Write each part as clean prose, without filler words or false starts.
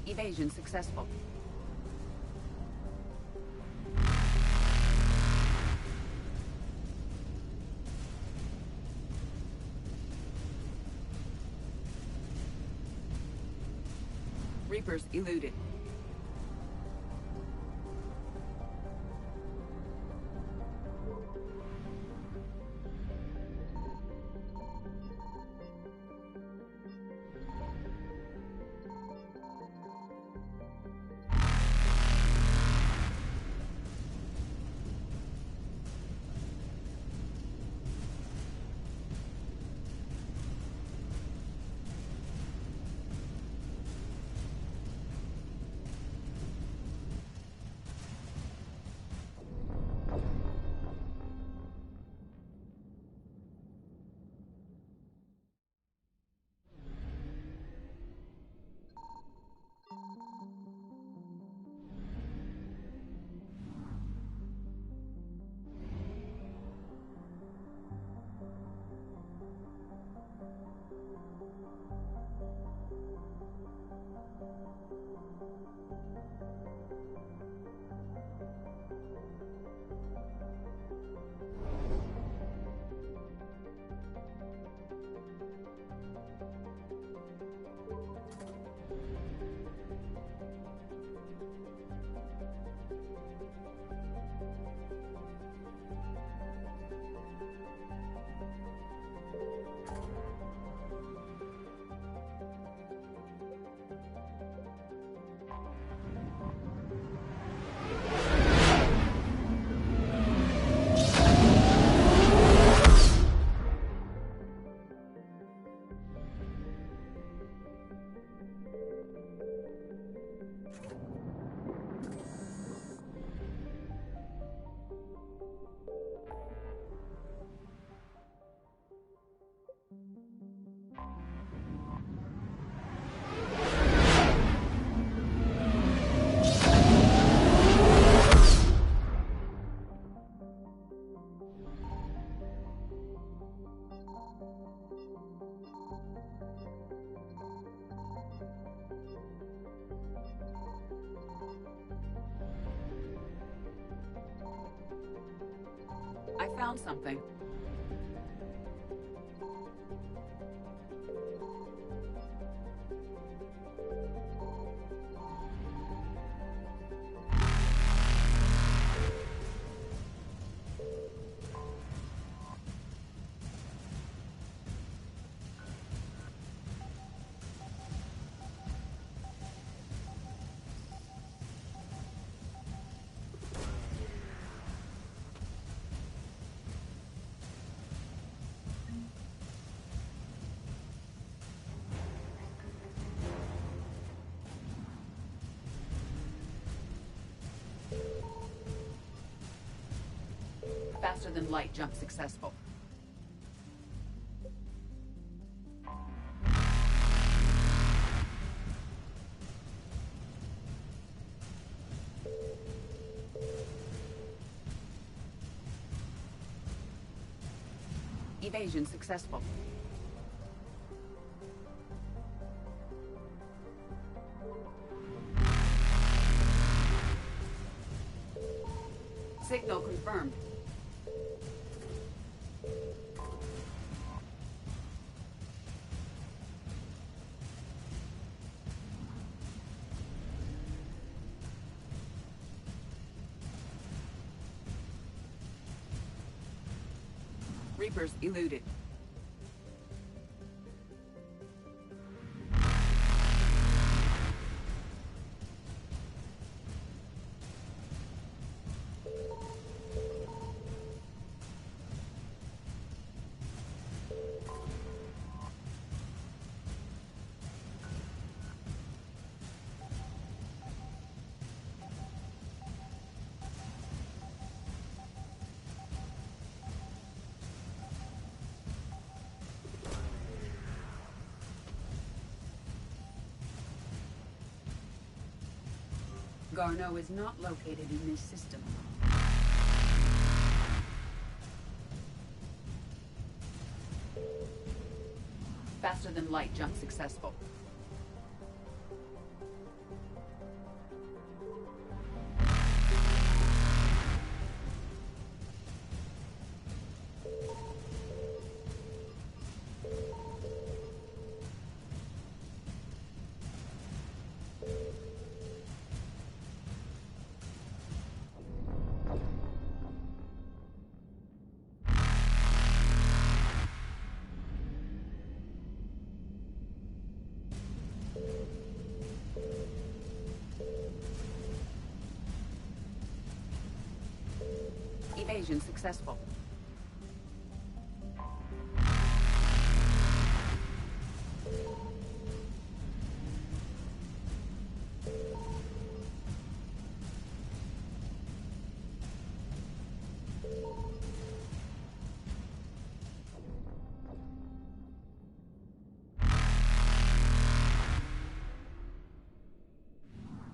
Evasion successful. Reapers eluded. I found something. Faster than light jump successful. Evasion successful. Signal confirmed. Reapers eluded. Garneau is not located in this system. Faster than light jump successful. Evasion successful.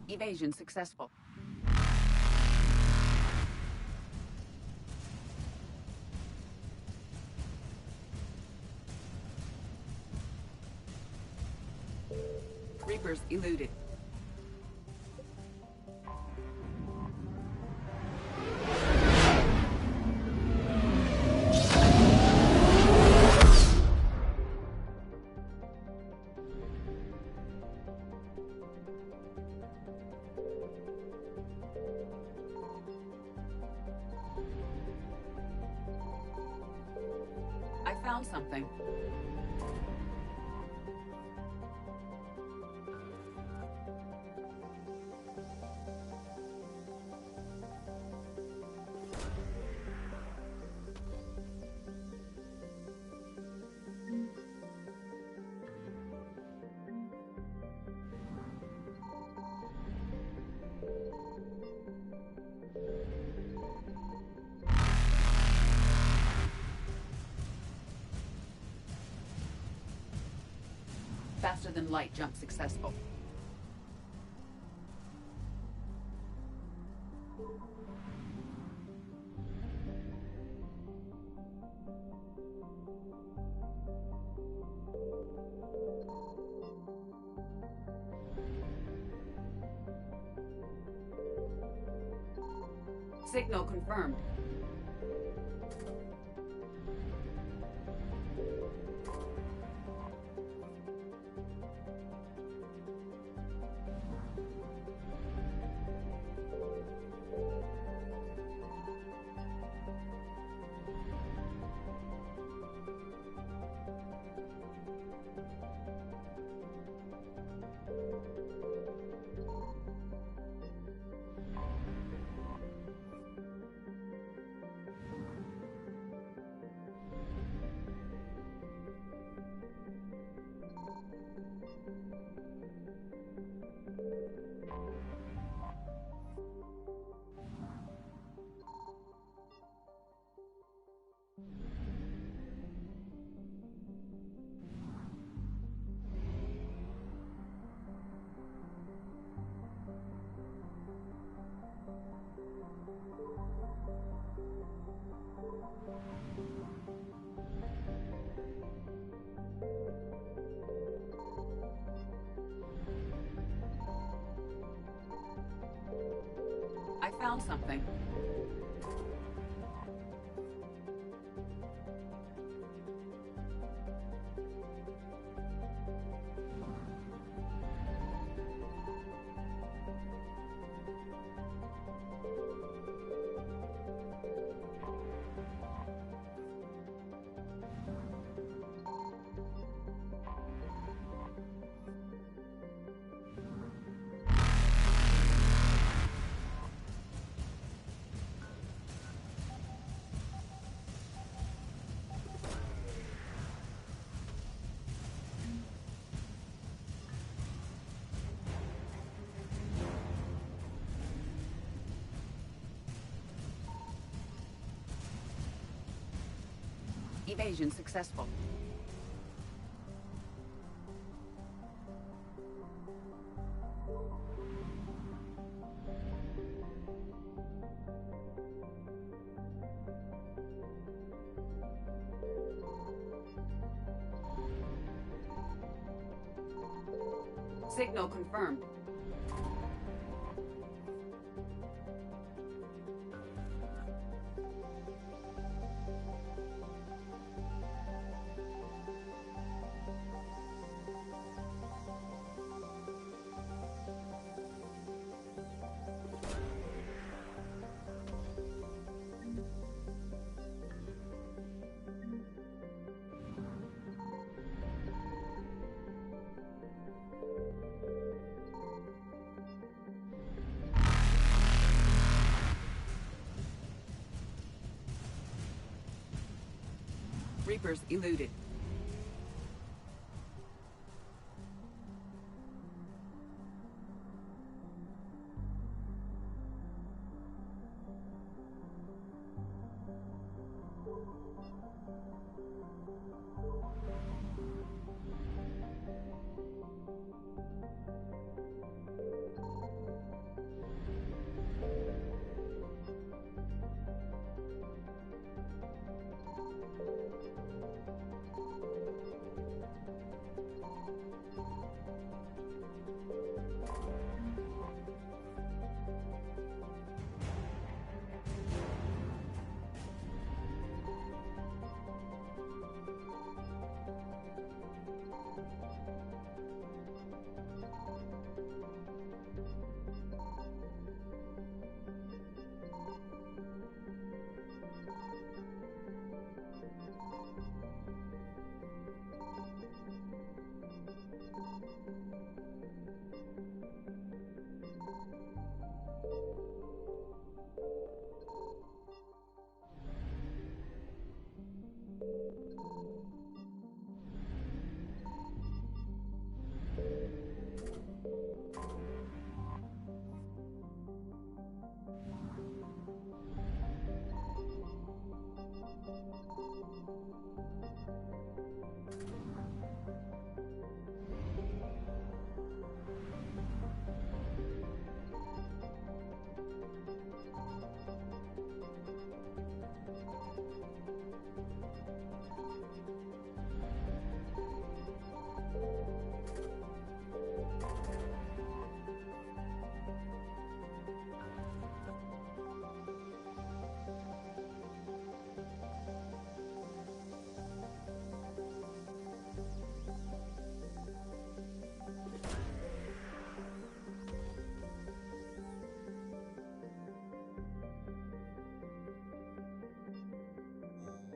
Evasion successful. Reapers eluded. I found something. Faster than light jump successful. Signal confirmed. I found something. Evasion successful. Signal confirmed. Reapers eluded.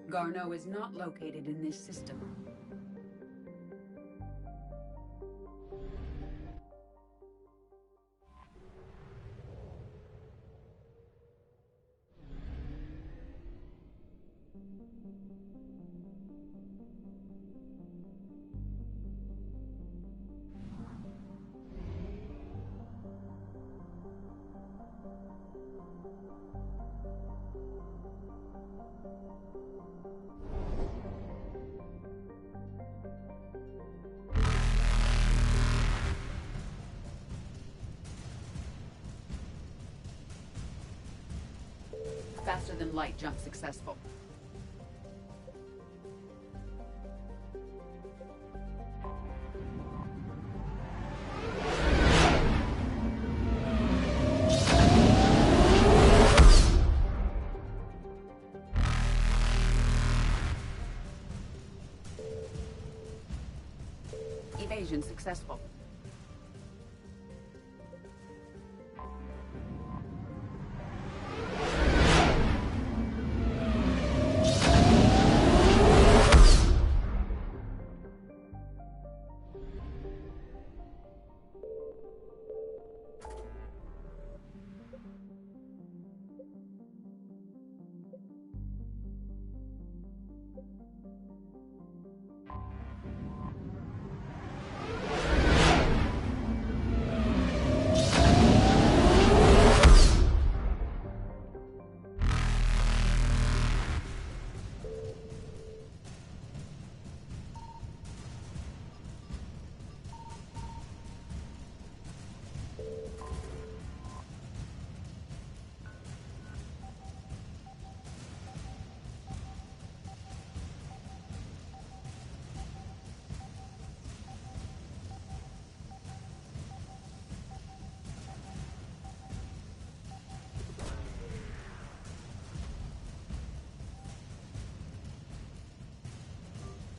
Garneau is not located in this system. Faster than light jump successful. Evasion successful.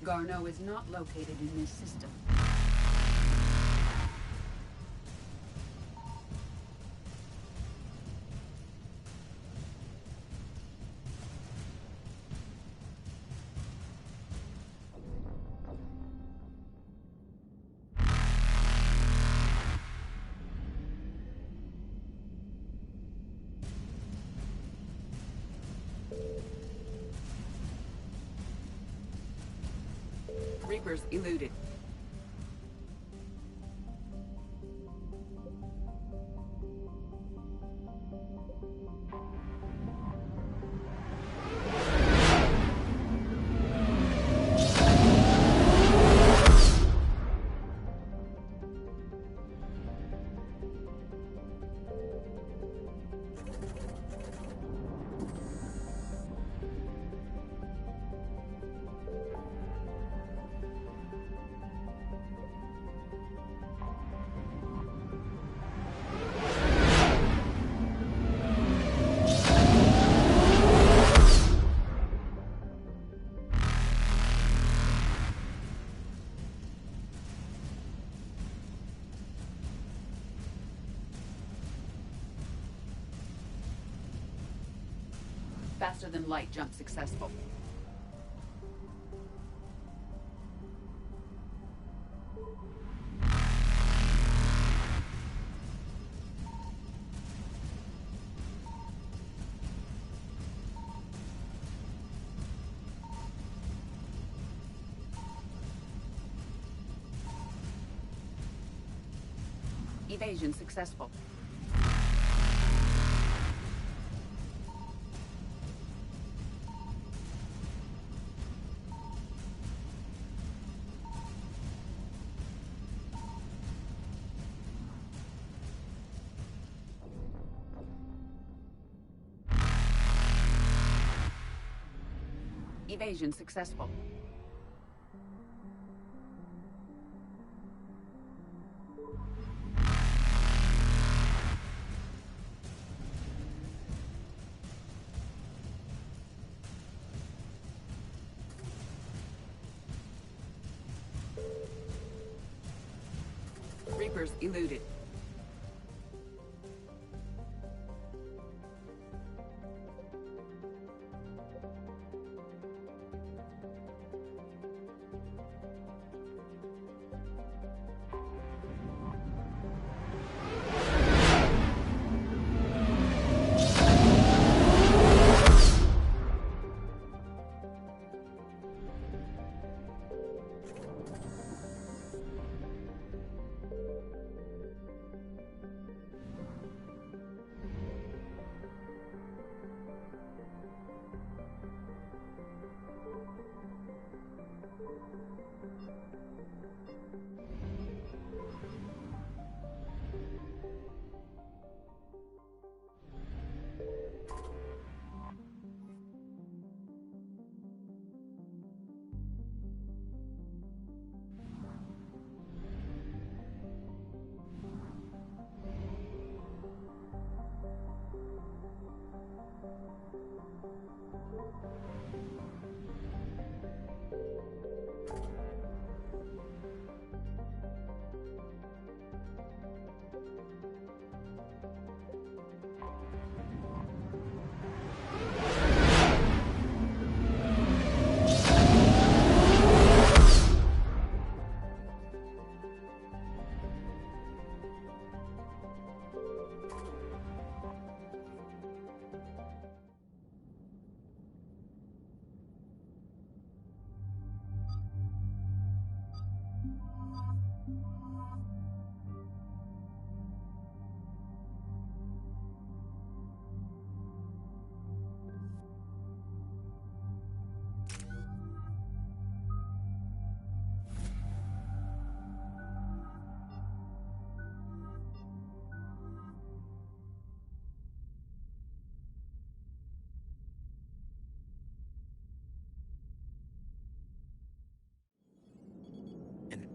Garneau is not located in this system. Reapers eluded. Faster than light jump successful. Evasion successful. Evasion successful. Reapers eluded.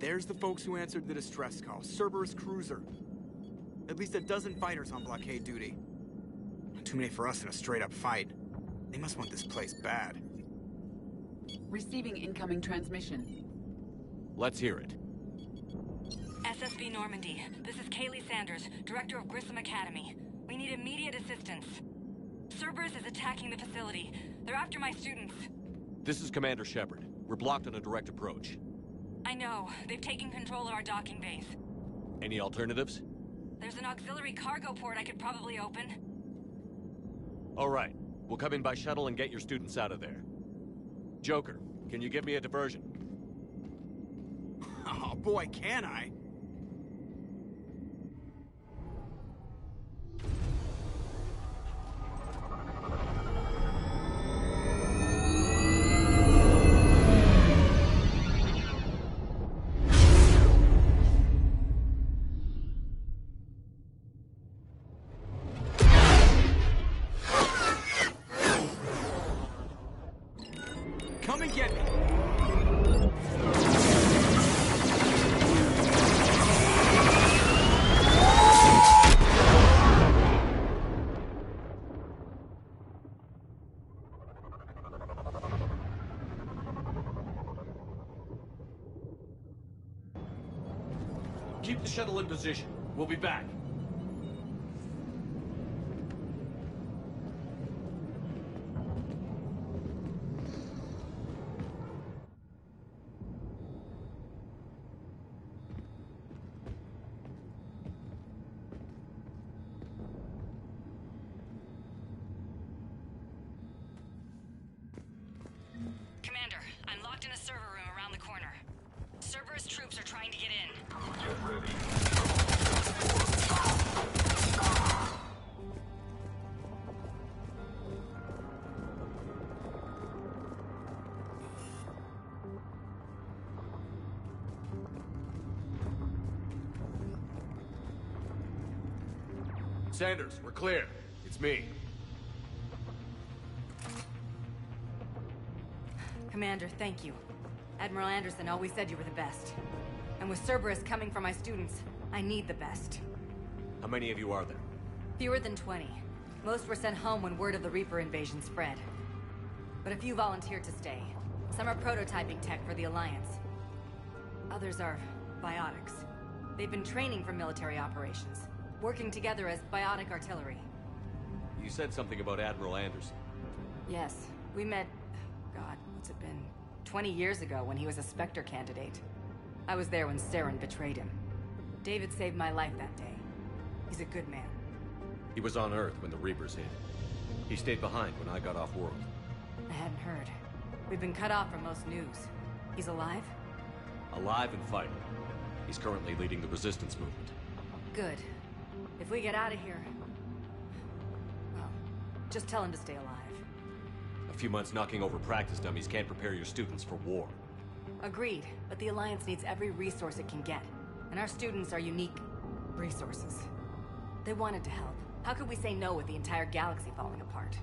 There's the folks who answered the distress call. Cerberus cruiser. At least a dozen fighters on blockade duty. Too many for us in a straight-up fight. They must want this place bad. Receiving incoming transmission. Let's hear it. SSB Normandy. This is Kaylee Sanders, Director of Grissom Academy. We need immediate assistance. Cerberus is attacking the facility. They're after my students. This is Commander Shepard. We're blocked on a direct approach. I know. They've taken control of our docking base. Any alternatives? There's an auxiliary cargo port I could probably open. All right. We'll come in by shuttle and get your students out of there. Joker, can you give me a diversion? boy, can I? Come and get me! Keep the shuttle in position. We'll be back. Commander, I'm locked in a server room around the corner. Cerberus troops are trying to get in. Sanders, we're clear. It's me. Commander, thank you. Admiral Anderson always said you were the best. And with Cerberus coming for my students, I need the best. How many of you are there? Fewer than 20. Most were sent home when word of the Reaper invasion spread. But a few volunteered to stay. Some are prototyping tech for the Alliance. Others are biotics. They've been training for military operations, working together as biotic artillery. You said something about Admiral Anderson. Yes, we met... God, what's it been? 20 years ago when he was a Spectre candidate. I was there when Saren betrayed him. David saved my life that day. He's a good man. He was on Earth when the Reapers hit. He stayed behind when I got off-world. I hadn't heard. We've been cut off from most news. He's alive? Alive and fighting. He's currently leading the resistance movement. Good. If we get out of here... well, just tell him to stay alive. A few months knocking over practice dummies can't prepare your students for war. Agreed, but the Alliance needs every resource it can get. And our students are unique resources. They wanted to help. How could we say no with the entire galaxy falling apart?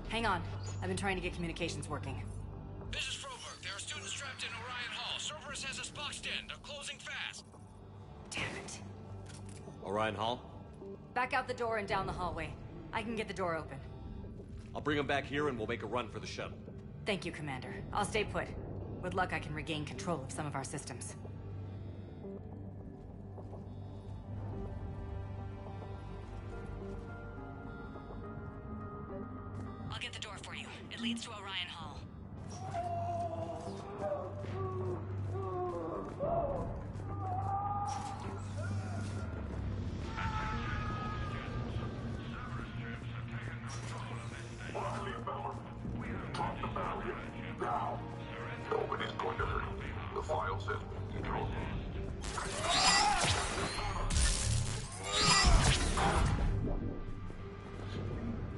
Hang on. I've been trying to get communications working. This is Froberg. There are students trapped in Orion Hall. Cerberus has us boxed in. They're closing fast. Damn it. Orion Hall? Back out the door and down the hallway. I can get the door open. I'll bring them back here and we'll make a run for the shuttle. Thank you, Commander. I'll stay put. With luck, I can regain control of some of our systems. I'll get the door for you. It leads to Orion Hall. Nobody's going to hurt you. The file says control.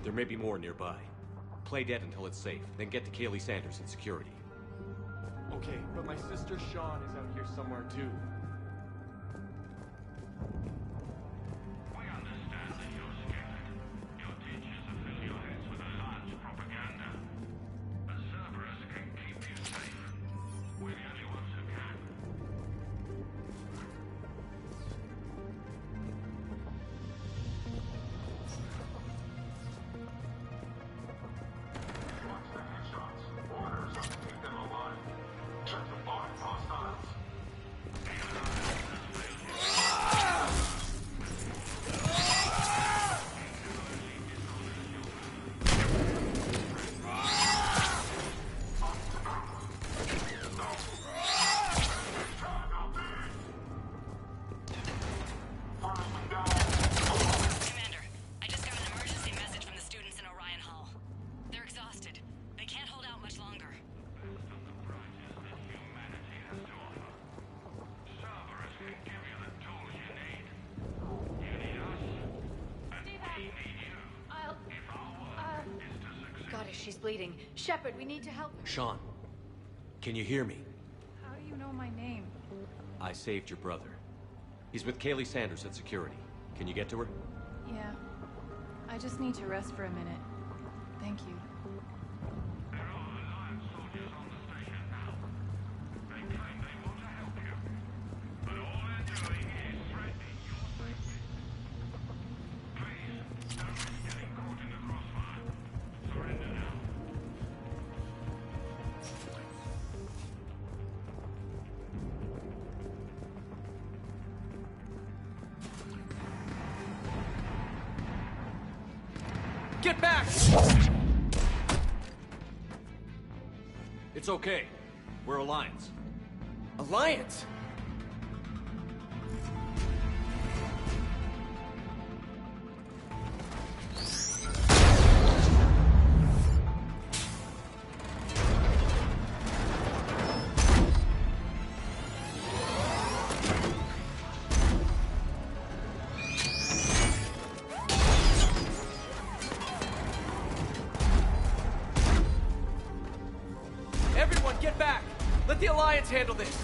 There may be more nearby. Play dead until it's safe, then get to Kaylee Sanders in security. Okay, but my sister Sean is out here somewhere too. We understand that you're scared. Your teachers have filled your heads with Alliance propaganda. But Cerberus can keep you safe. We're the only ones who can. Watch the headshots. Orders are to keep them alive. Check the bar hostiles. She's bleeding. Shepard, we need to help her. Sean, can you hear me? How do you know my name? I saved your brother. He's with Kaylee Sanders at security. Can you get to her? Yeah. I just need to rest for a minute. Thank you. There are Alliance soldiers on the station now. They claim they want to help you. But all they're doing is threatening your safety. Please, don't risk getting caught in the crossfire. Surrender now. Get back! It's okay. We're Alliance. Alliance? Everyone, get back! Let the Alliance handle this!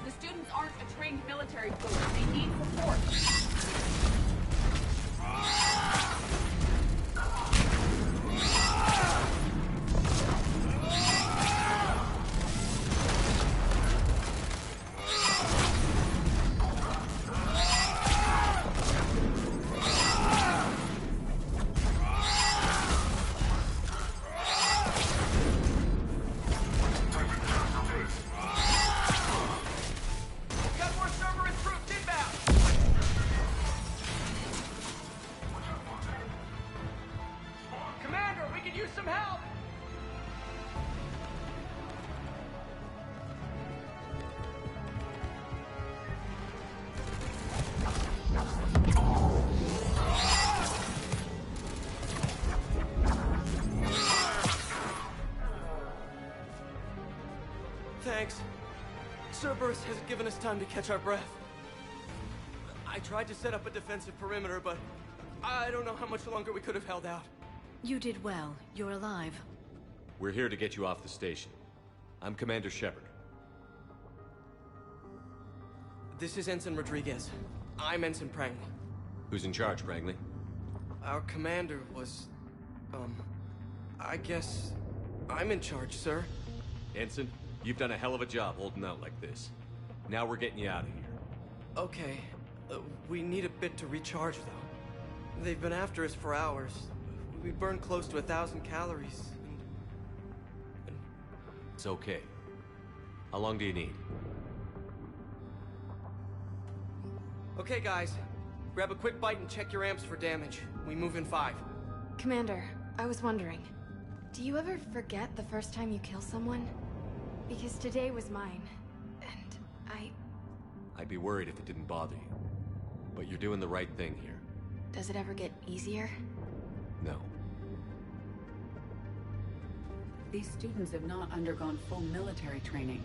The students aren't a trained military force. They need support. Got more Cerberus troops inbound! Commander, we could use some help! Thanks. Cerberus has given us time to catch our breath. I tried to set up a defensive perimeter, but I don't know how much longer we could have held out. You did well. You're alive. We're here to get you off the station. I'm Commander Shepard. This is Ensign Rodriguez. I'm Ensign Prangley. Who's in charge, Prangley? Our commander was... I guess... I'm in charge, sir. Ensign, you've done a hell of a job holding out like this. Now we're getting you out of here. Okay. We need a bit to recharge, though. They've been after us for hours. We burned close to 1,000 calories, and... It's okay. How long do you need? Okay, guys. Grab a quick bite and check your amps for damage. We move in 5. Commander, I was wondering, do you ever forget the first time you kill someone? Because today was mine, and I'd be worried if it didn't bother you. But you're doing the right thing here. Does it ever get easier? No. These students have not undergone full military training.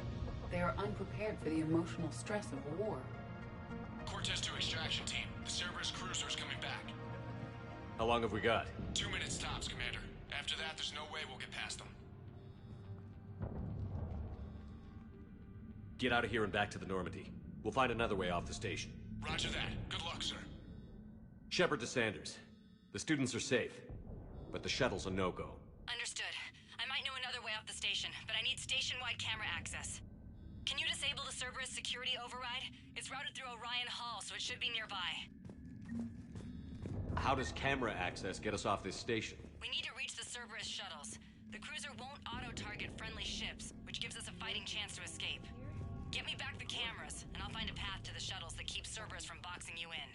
They are unprepared for the emotional stress of war. Cortez to extraction team. The Cerberus cruiser's coming back. How long have we got? 2 minutes tops, Commander. After that, there's no way we'll get past them. Get out of here and back to the Normandy. We'll find another way off the station. Roger that. Good luck, sir. Shepard to Sanders. The students are safe, but the shuttle's a no-go. Understood. I might know another way off the station, but I need station-wide camera access. Can you disable the Cerberus security override? It's routed through Orion Hall, so it should be nearby. How does camera access get us off this station? We need to reach the Cerberus shuttles. The cruiser won't auto-target friendly ships, which gives us a fighting chance to escape. Get me back the cameras, and I'll find a path to the shuttles that keeps Cerberus from boxing you in.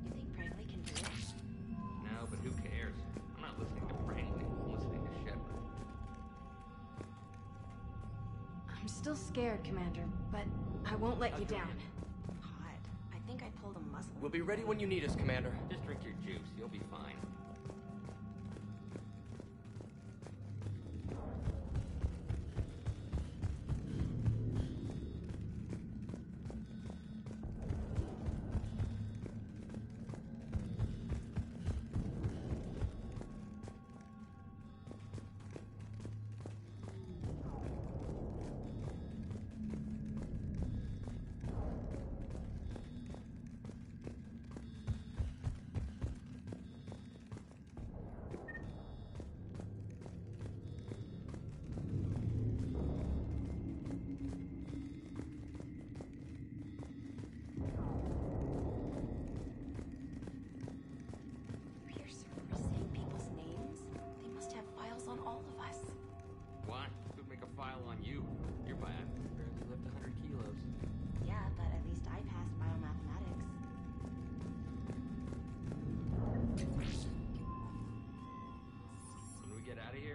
You think Prangley can do it? No, but who cares? I'm not listening to Prangley. I'm listening to Shepard. I'm still scared, Commander, but I won't let you down. Hot. I think I pulled a muscle. We'll be ready when you need us, Commander. Just drink your juice. You'll be fine.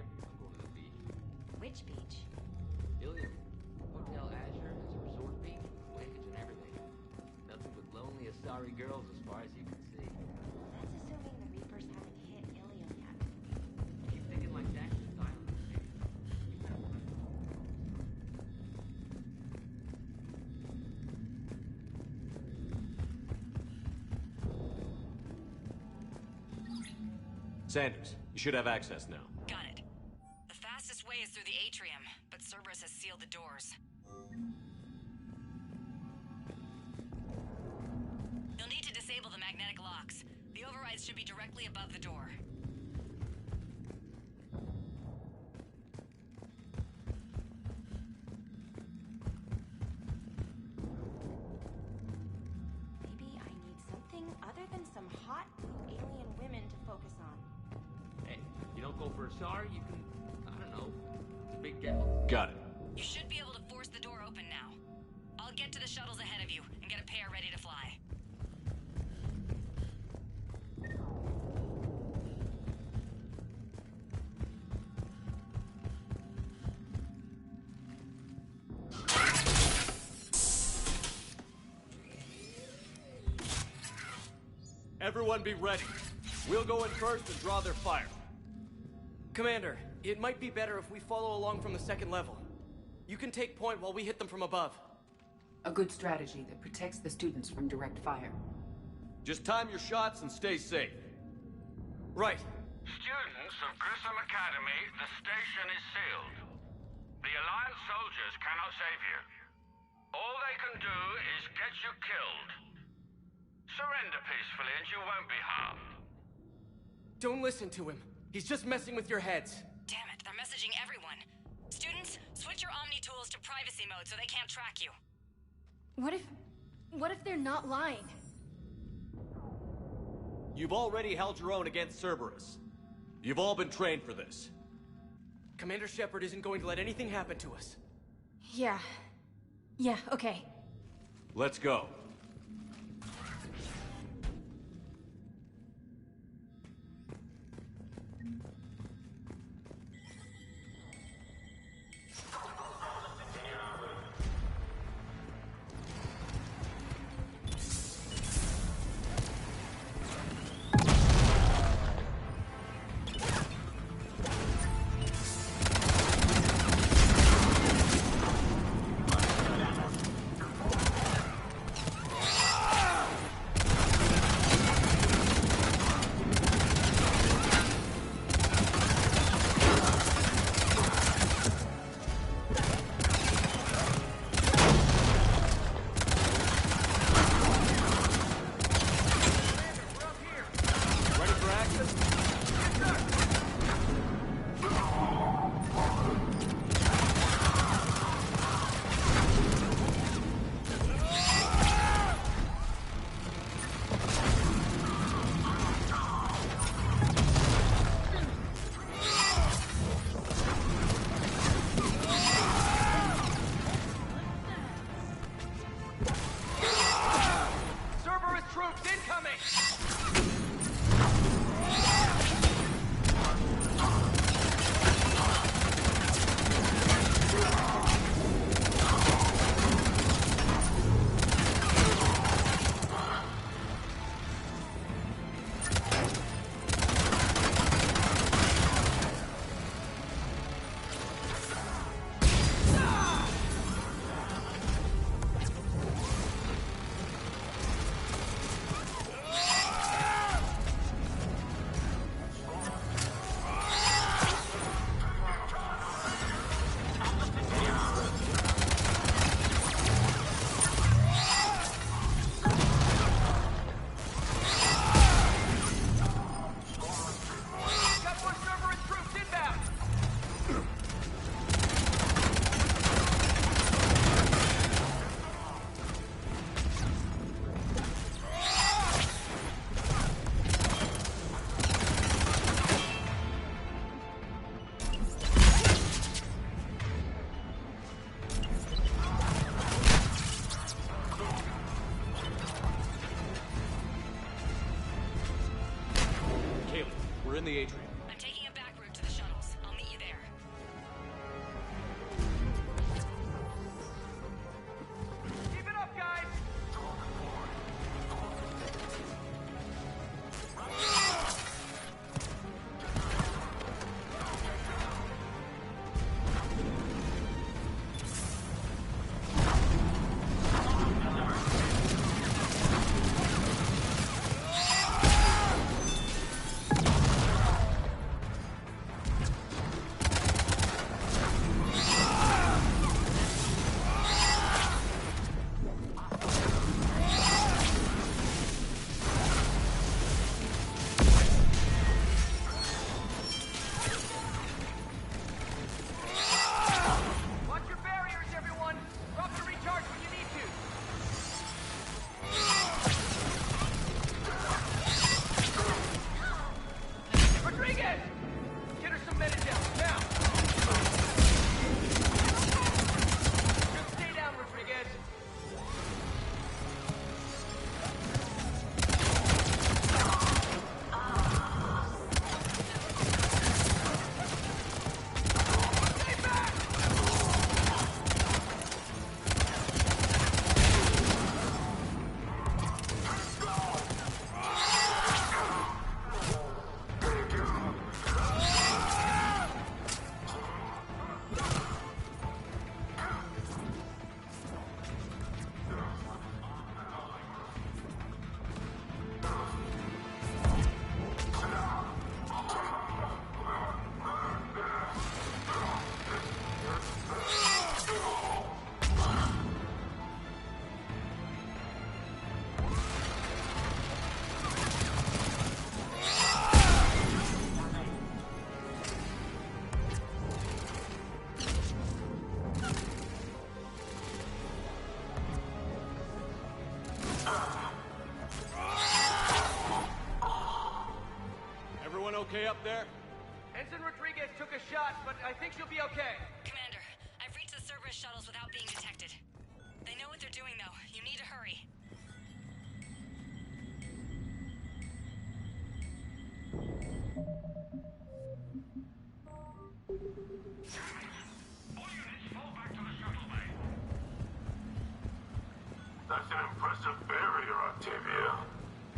I'm going to the beach. Which beach? Ilium. Hotel Azure has a resort beach, waves and everything. Nothing but lonely Asari girls as far as you can see. That's assuming the Reapers haven't hit Ilium yet. Keep thinking like that, this island is safe. Sanders, you should have access now. Got it. The fastest way is through the atrium, but Cerberus has sealed the doors. You'll need to disable the magnetic locks. The overrides should be directly above the door. Maybe I need something other than some hot blue alien women to focus on. Hey, you don't go for Asari, you can, I don't know, it's a big devil. Got it. You should be able to force the door open now. I'll get to the shuttles ahead of you and get a pair ready to fly. Everyone be ready. We'll go in first and draw their fire. Commander, it might be better if we follow along from the second level. You can take point while we hit them from above. A good strategy that protects the students from direct fire. Just time your shots and stay safe. Right. Students of Grissom Academy, the station is sealed. The Alliance soldiers cannot save you. All they can do is get you killed. Surrender peacefully and you won't be harmed. Don't listen to him. He's just messing with your heads. Damn it, they're messaging everyone. Students, switch your Omni tools to privacy mode so they can't track you. What if they're not lying? You've already held your own against Cerberus. You've all been trained for this. Commander Shepard isn't going to let anything happen to us. Yeah. Yeah, okay. Let's go. some Medi-gel, now! Just stay down, Rodriguez. Okay up there? Ensign Rodriguez took a shot, but I think she'll be okay. Commander, I've reached the Cerberus shuttles without being detected. They know what they're doing, though. You need to hurry. That's an impressive barrier, Octavia.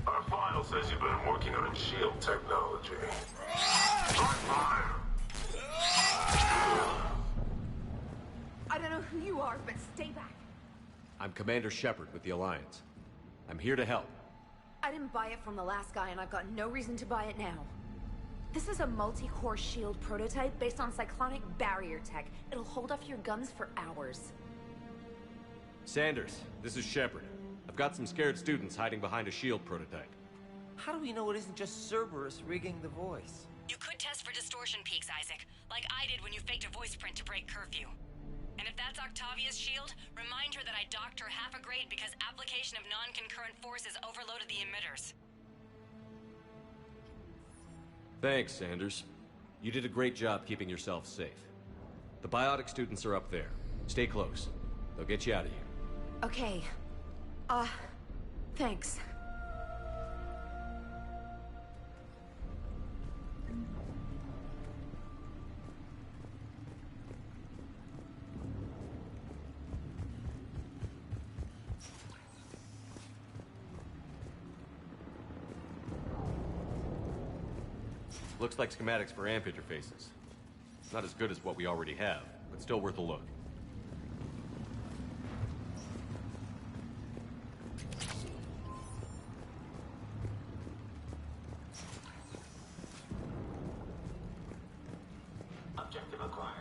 Our file says you've been working on shield technology. Fire! I don't know who you are, but stay back. I'm Commander Shepard with the Alliance. I'm here to help. I didn't buy it from the last guy, and I've got no reason to buy it now. This is a multi-core shield prototype based on cyclonic barrier tech. It'll hold off your guns for hours. Sanders, this is Shepard. I've got some scared students hiding behind a shield prototype. How do we know it isn't just Cerberus rigging the voice? You could test for distortion peaks, Isaac, like I did when you faked a voice print to break curfew. And if that's Octavia's shield, remind her that I docked her half a grade because application of non-concurrent forces overloaded the emitters. Thanks, Sanders. You did a great job keeping yourself safe. The biotic students are up there. Stay close. They'll get you out of here. Okay. Thanks. Looks like schematics for amp interfaces. Not as good as what we already have, but still worth a look. Objective acquired.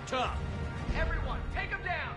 Up top! Everyone, take him down!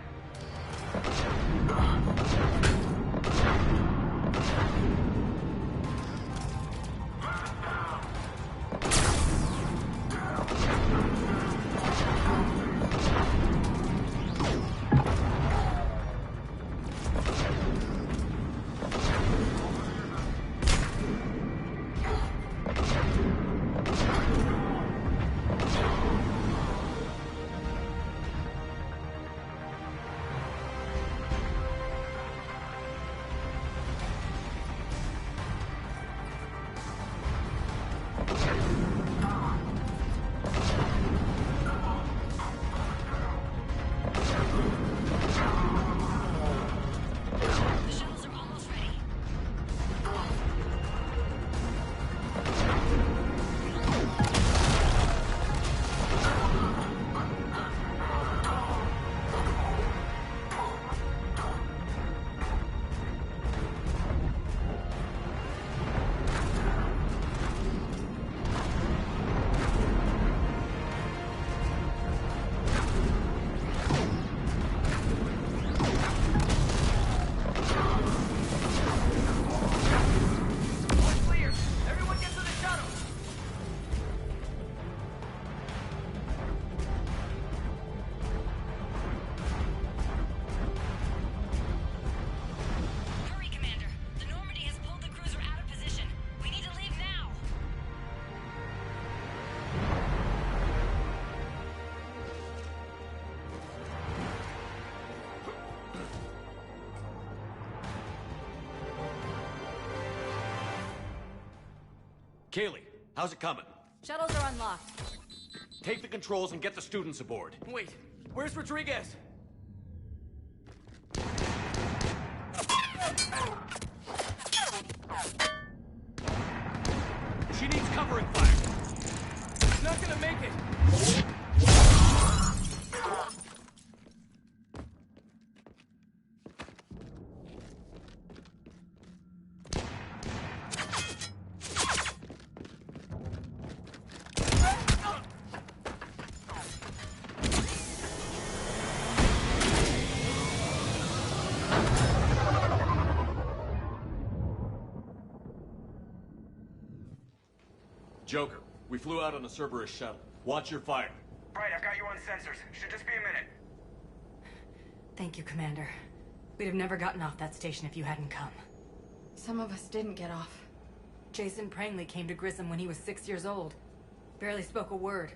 Kaylee, how's it coming? Shuttles are unlocked. Take the controls and get the students aboard. Wait, where's Rodriguez? She needs covering fire. He's not gonna make it. Joker, we flew out on a Cerberus shuttle. Watch your fire. Right, I've got you on sensors. Should just be a minute. Thank you, Commander. We'd have never gotten off that station if you hadn't come. Some of us didn't get off. Jason Prangley came to Grissom when he was 6 years old. Barely spoke a word.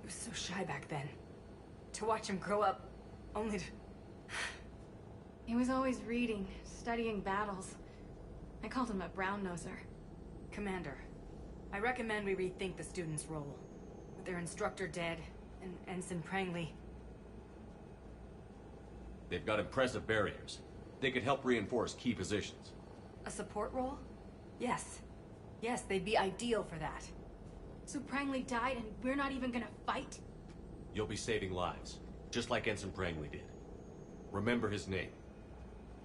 He was so shy back then. To watch him grow up, only to... He was always reading, studying battles. I called him a brown-noser. Commander, I recommend we rethink the students' role. With their instructor dead, and Ensign Prangley... They've got impressive barriers. They could help reinforce key positions. A support role? Yes. Yes, they'd be ideal for that. So Prangley died and we're not even gonna fight? You'll be saving lives, just like Ensign Prangley did. Remember his name.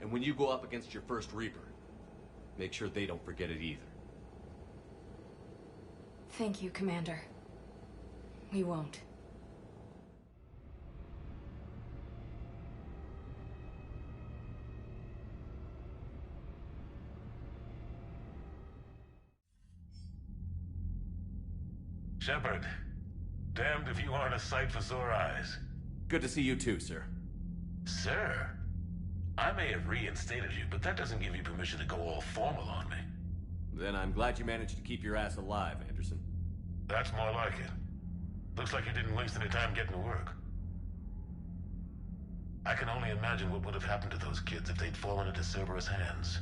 And when you go up against your first Reaper, make sure they don't forget it either. Thank you, Commander. We won't. Shepard, damned if you aren't a sight for sore eyes. Good to see you too, sir. Sir? I may have reinstated you, but that doesn't give you permission to go all formal on me. Then I'm glad you managed to keep your ass alive, Anderson. That's more like it. Looks like you didn't waste any time getting to work. I can only imagine what would have happened to those kids if they'd fallen into Cerberus' hands.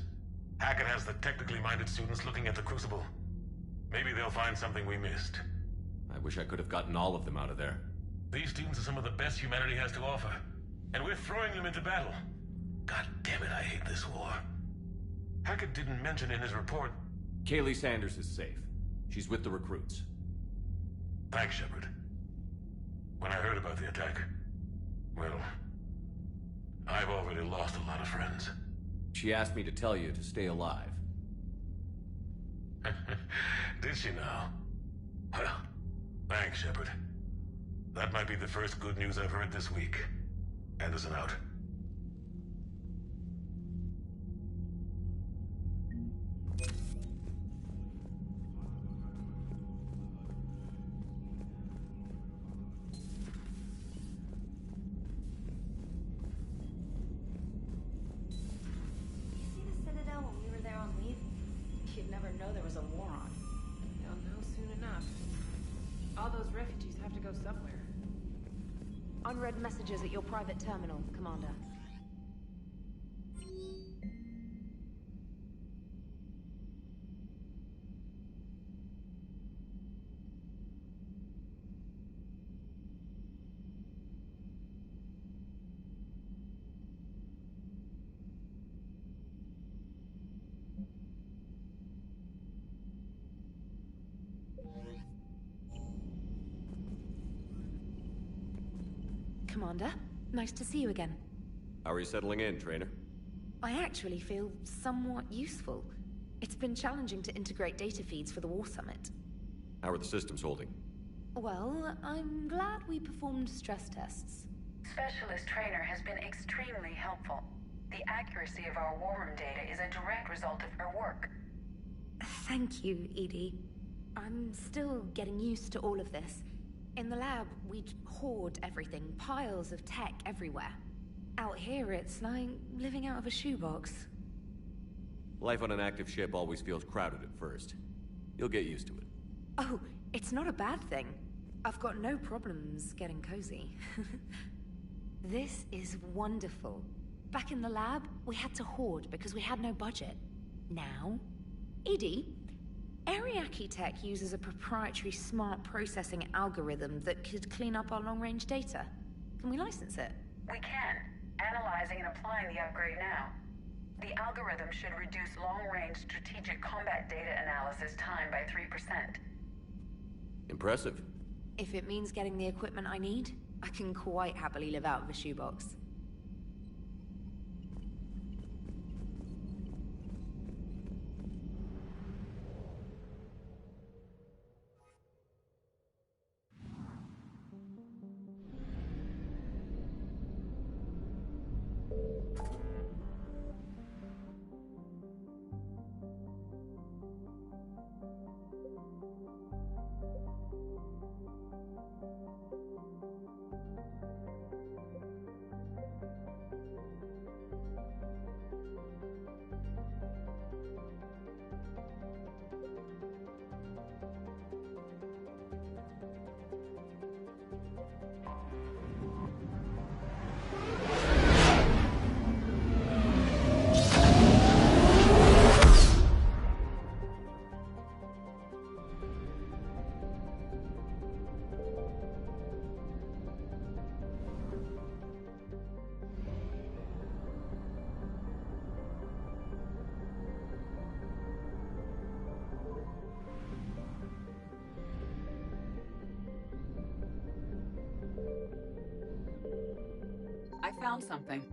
Hackett has the technically minded students looking at the Crucible. Maybe they'll find something we missed. I wish I could have gotten all of them out of there. These students are some of the best humanity has to offer, and we're throwing them into battle. God damn it, I hate this war. Hackett didn't mention in his report... Kaylee Sanders is safe. She's with the recruits. Thanks, Shepard. When I heard about the attack, well, I've already lost a lot of friends. She asked me to tell you to stay alive. Did she now? Well, thanks, Shepard. That might be the first good news I've heard this week. Anderson out. You see the Citadel when we were there on leave? You'd never know there was a war on. They'll know soon enough. All those refugees have to go somewhere. Unread messages at your private terminal, Commander. Commander, nice to see you again. How are you settling in, Trainer? I actually feel somewhat useful. It's been challenging to integrate data feeds for the War Summit. How are the systems holding? Well, I'm glad we performed stress tests. Specialist Trainer has been extremely helpful. The accuracy of our war room data is a direct result of her work. Thank you, Edie. I'm still getting used to all of this. In the lab, we'd hoard everything, piles of tech everywhere. Out here, it's like living out of a shoebox. Life on an active ship always feels crowded at first. You'll get used to it. Oh, it's not a bad thing. I've got no problems getting cozy. This is wonderful. Back in the lab, we had to hoard because we had no budget. Now, Edie, Ariake Tech uses a proprietary smart processing algorithm that could clean up our long-range data. Can we license it? We can. Analyzing and applying the upgrade now. The algorithm should reduce long-range strategic combat data analysis time by 3%. Impressive. If it means getting the equipment I need, I can quite happily live out of a shoebox. I found something.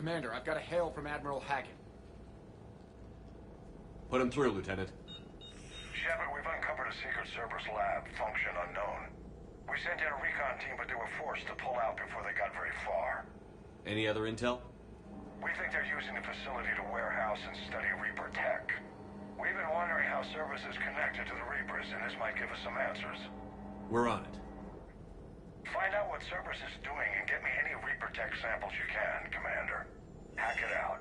Commander, I've got a hail from Admiral Hackett. Put him through, Lieutenant. Shepard, we've uncovered a secret Cerberus lab, function unknown. We sent in a recon team, but they were forced to pull out before they got very far. Any other intel? We think they're using the facility to warehouse and study Reaper tech. We've been wondering how Cerberus is connected to the Reapers, and this might give us some answers. We're on it. Find out what Cerberus is doing and get me any Reaper tech samples you can, Commander. Hack it out.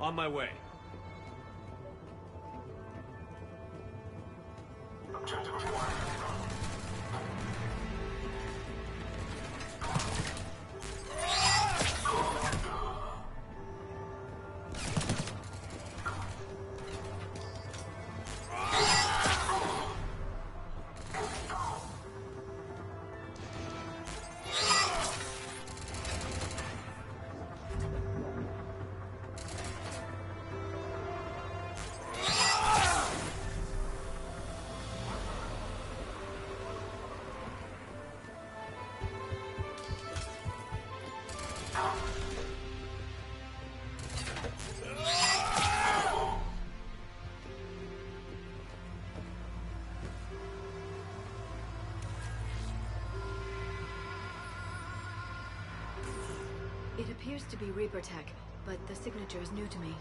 On my way. Objective acquired. It appears to be Reaper tech, but the signature is new to me.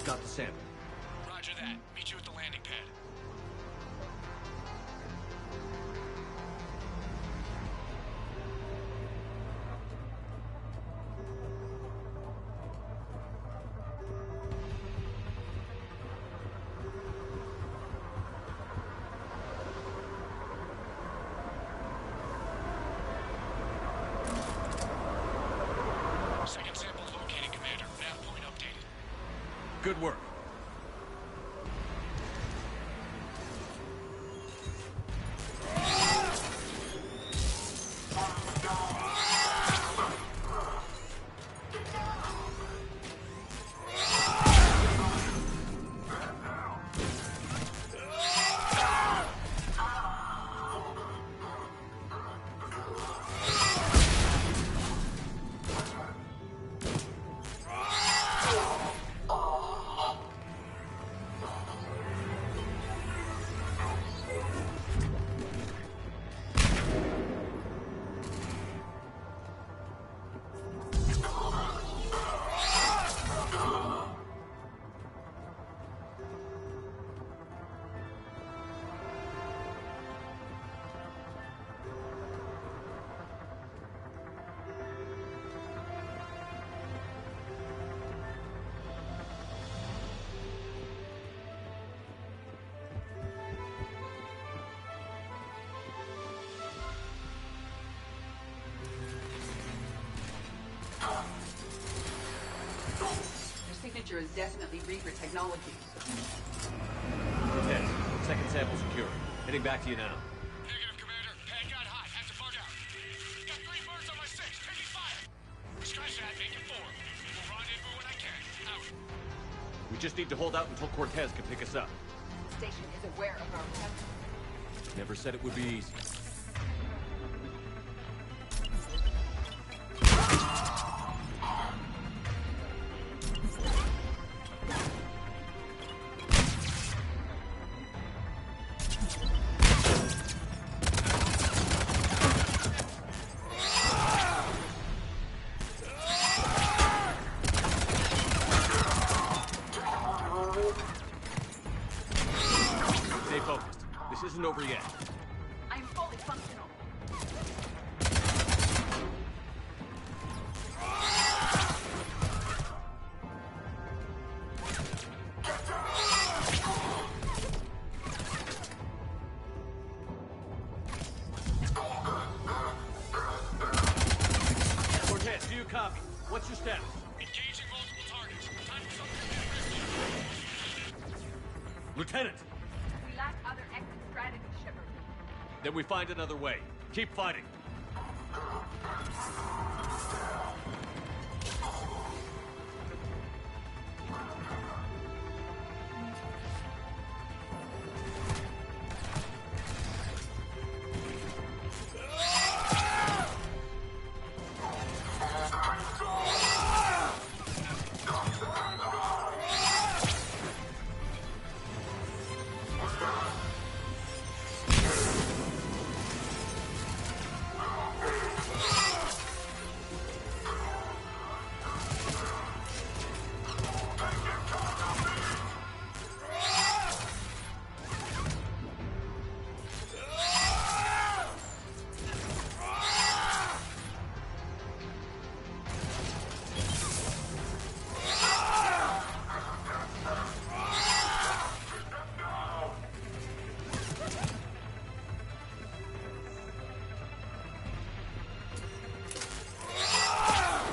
Got the sample. Roger that. Meet you at the landing pad. Second sample located, Commander. Nav point updated. Good work. Is definitely Reaper technology. Test. Second sample secure. Heading back to you now. Negative, Commander. Pad got hot. Had to bug out. Got 3 birds on my 6. Taking fire. Scratch that. Make it 4. We'll rendezvous when I can. Out. We just need to hold out until Cortez can pick us up. The station is aware of our presence. Never said it would be easy. Stay focused. This isn't over yet. I am fully functional. Lieutenant! We lack other exit strategies, Shepard. Then we find another way. Keep fighting.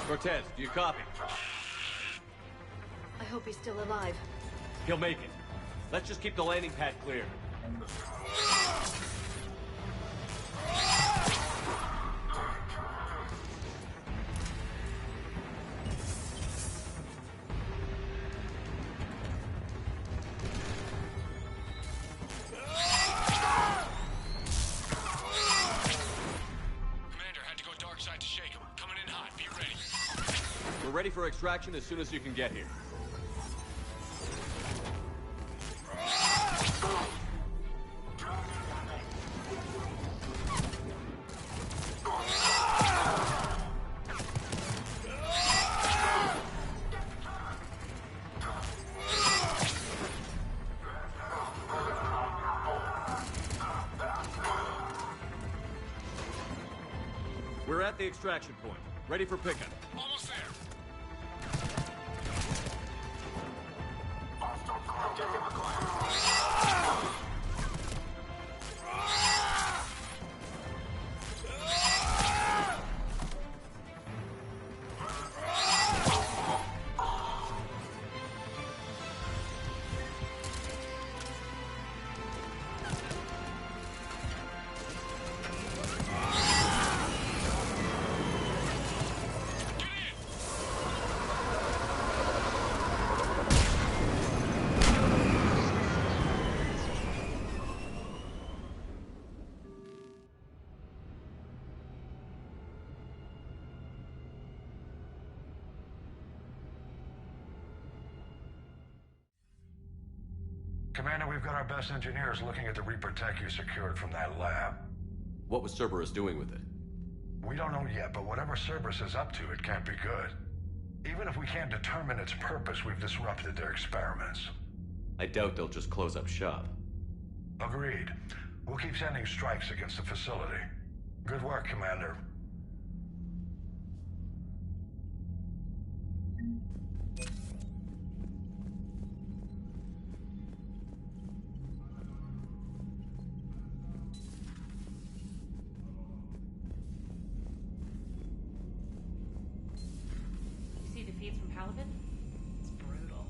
Cortez, do you copy? I hope he's still alive. He'll make it. Let's just keep the landing pad clear. We're ready for extraction as soon as you can get here. We're at the extraction point. Ready for pickup. Almost there. Commander, we've got our best engineers looking at the Reaper tech you secured from that lab. What was Cerberus doing with it? We don't know yet, but whatever Cerberus is up to, it can't be good. Even if we can't determine its purpose, we've disrupted their experiments. I doubt they'll just close up shop. Agreed. We'll keep sending strikes against the facility. Good work, Commander. Feeds from Paladin? It's brutal.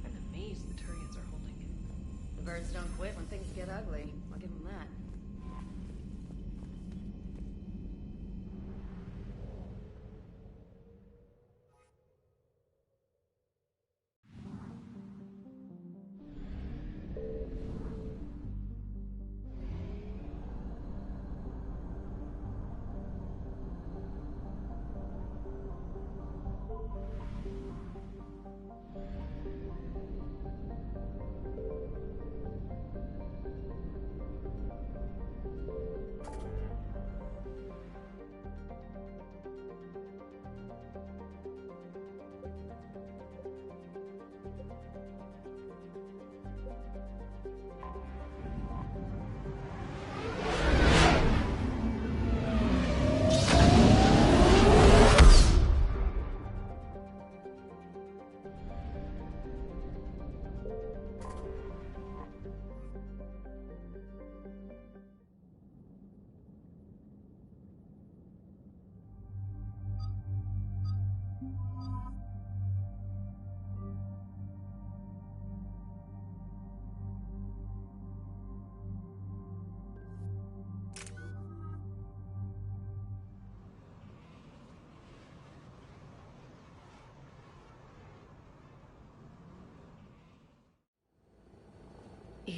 I'm amazed the Turians are holding it. The birds don't quit when things get ugly. I'll give them that.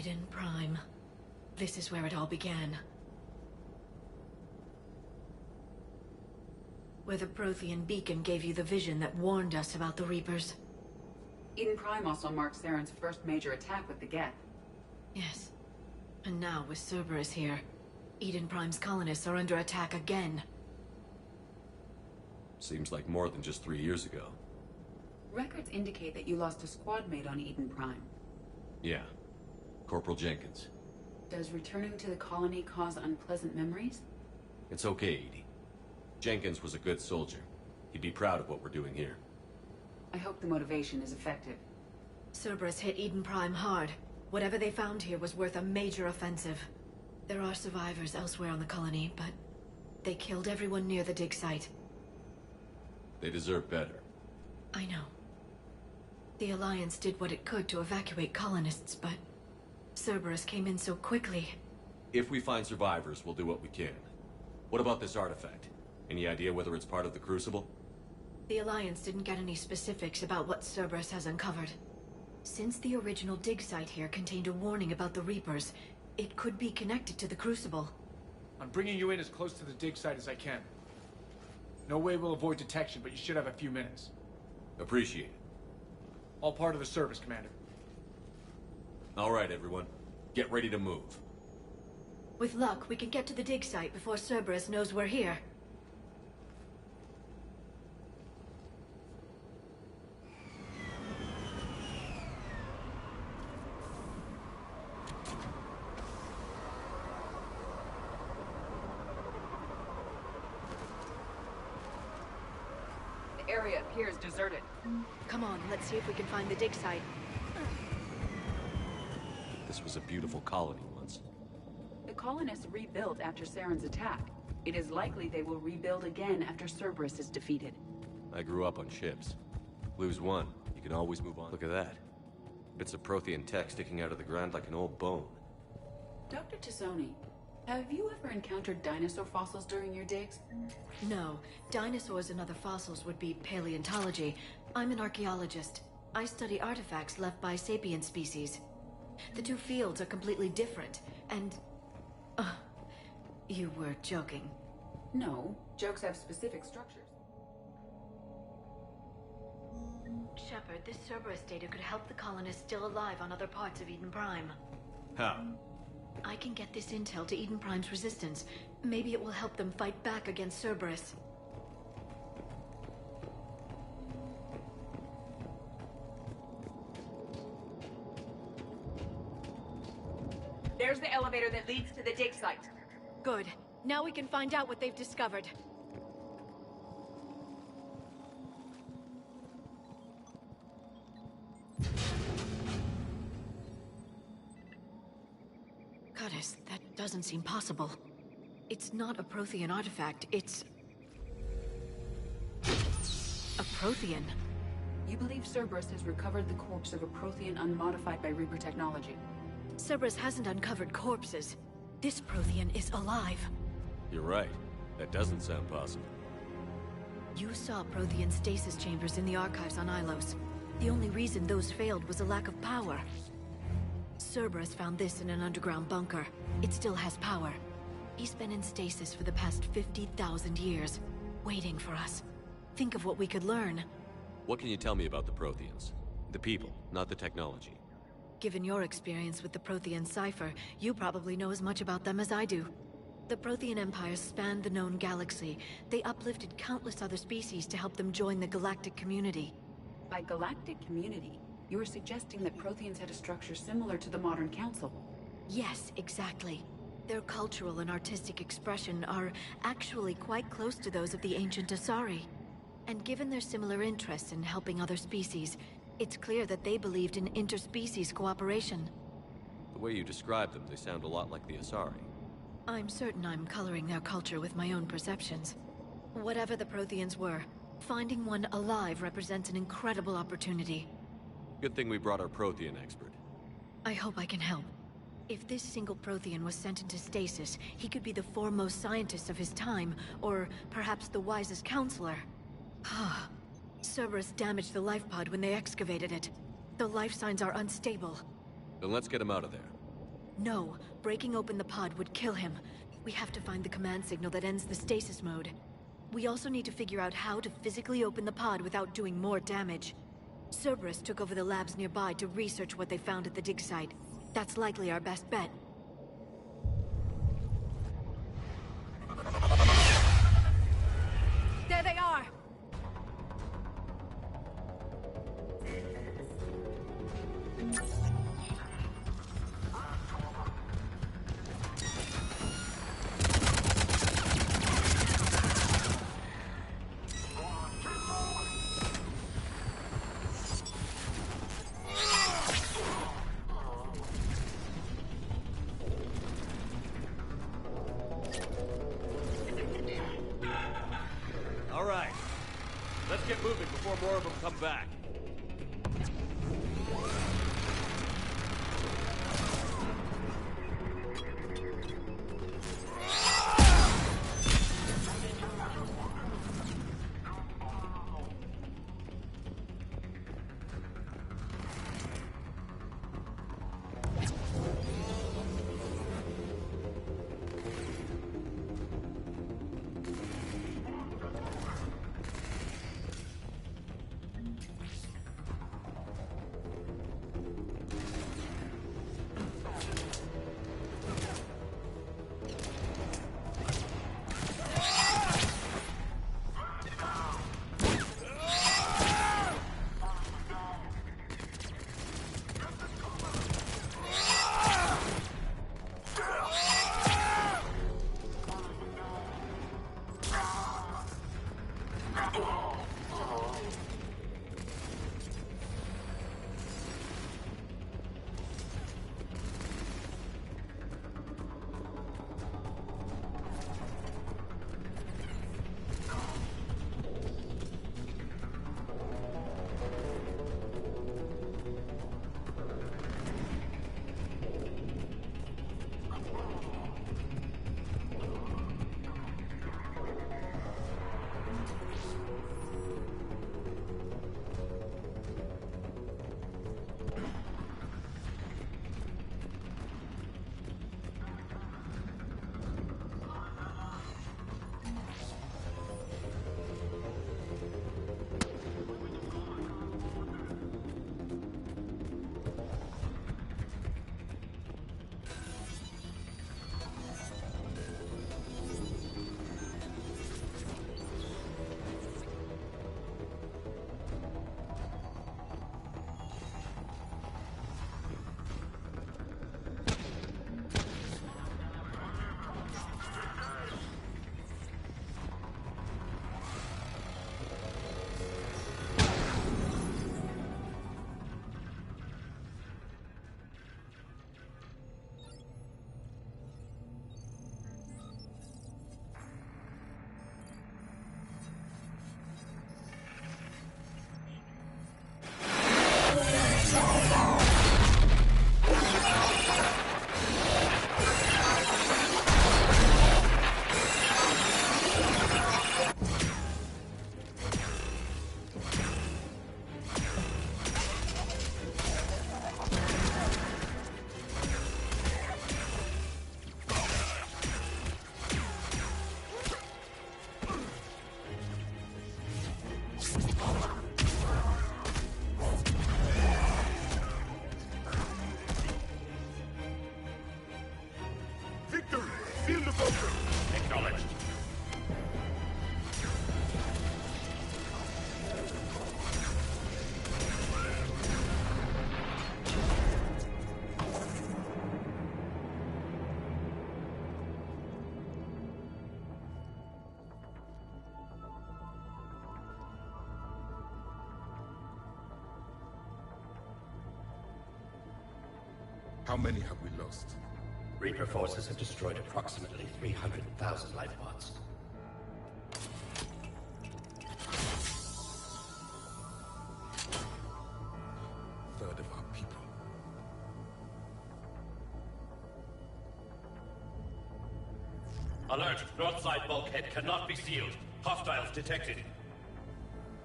Eden Prime. This is where it all began. Where the Prothean beacon gave you the vision that warned us about the Reapers. Eden Prime also marked Saren's first major attack with the Geth. Yes. And now, with Cerberus here, Eden Prime's colonists are under attack again. Seems like more than just 3 years ago. Records indicate that you lost a squad mate on Eden Prime. Yeah. Corporal Jenkins. Does returning to the colony cause unpleasant memories? It's okay, Edie. Jenkins was a good soldier. He'd be proud of what we're doing here. I hope the motivation is effective. Cerberus hit Eden Prime hard. Whatever they found here was worth a major offensive. There are survivors elsewhere on the colony, but they killed everyone near the dig site. They deserve better. I know. The Alliance did what it could to evacuate colonists, but Cerberus came in so quickly. If we find survivors, we'll do what we can. What about this artifact? Any idea whether it's part of the Crucible? The Alliance didn't get any specifics about what Cerberus has uncovered. Since the original dig site here contained a warning about the Reapers, it could be connected to the Crucible. I'm bringing you in as close to the dig site as I can. No way we'll avoid detection, but you should have a few minutes. Appreciate it. All part of the service, Commander. All right, everyone. Get ready to move. With luck, we can get to the dig site before Cerberus knows we're here. The area appears deserted. Come on, let's see if we can find the dig site. This was a beautiful colony once. The colonists rebuilt after Saren's attack. It is likely they will rebuild again after Cerberus is defeated. I grew up on ships. Lose one, you can always move on. Look at that. Bits of Prothean tech sticking out of the ground like an old bone. Dr. Tassoni, have you ever encountered dinosaur fossils during your digs? No. Dinosaurs and other fossils would be paleontology. I'm an archaeologist. I study artifacts left by sapient species. The two fields are completely different, and... you were joking. No. Jokes have specific structures. Shepard, this Cerberus data could help the colonists still alive on other parts of Eden Prime. How? I can get this intel to Eden Prime's resistance. Maybe it will help them fight back against Cerberus. There's the elevator that leads to the dig site. Good. Now we can find out what they've discovered. Goddess, that doesn't seem possible. It's not a Prothean artifact, it's... a Prothean. You believe Cerberus has recovered the corpse of a Prothean unmodified by Reaper technology? Cerberus hasn't uncovered corpses. This Prothean is alive. You're right. That doesn't sound possible. You saw Prothean stasis chambers in the archives on Ilos. The only reason those failed was a lack of power. Cerberus found this in an underground bunker. It still has power. He's been in stasis for the past 50,000 years, waiting for us. Think of what we could learn. What can you tell me about the Protheans? The people, not the technology. Given your experience with the Prothean cipher, you probably know as much about them as I do. The Prothean empires spanned the known galaxy. They uplifted countless other species to help them join the galactic community. By galactic community, you are suggesting that Protheans had a structure similar to the modern council. Yes, exactly. Their cultural and artistic expression are actually quite close to those of the ancient Asari. And given their similar interests in helping other species, it's clear that they believed in interspecies cooperation. The way you describe them, they sound a lot like the Asari. I'm certain I'm coloring their culture with my own perceptions. Whatever the Protheans were, finding one alive represents an incredible opportunity. Good thing we brought our Prothean expert. I hope I can help. If this single Prothean was sent into stasis, he could be the foremost scientist of his time, or perhaps the wisest counselor. Cerberus damaged the life pod when they excavated it. The life signs are unstable. Then let's get him out of there. No, breaking open the pod would kill him. We have to find the command signal that ends the stasis mode. We also need to figure out how to physically open the pod without doing more damage. Cerberus took over the labs nearby to research what they found at the dig site. That's likely our best bet. There they are! All right. Let's get moving before more of them come back. How many have we lost? Reaper forces have destroyed approximately 300,000 life pods. Third of our people. Alert! North side bulkhead cannot be sealed. Hostiles detected.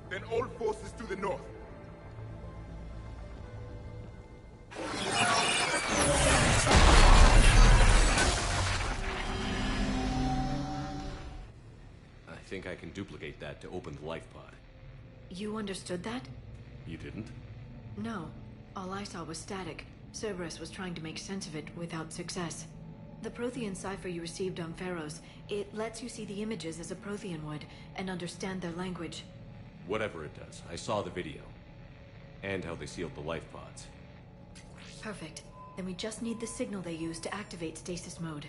Then all forces to the north. think I can duplicate that to open the life pod. You understood that? You didn't? No. All I saw was static. Cerberus was trying to make sense of it without success. The Prothean cipher you received on Pharaohs, it lets you see the images as a Prothean would, and understand their language. Whatever it does, I saw the video. And how they sealed the life pods. Perfect. Then we just need the signal they use to activate stasis mode.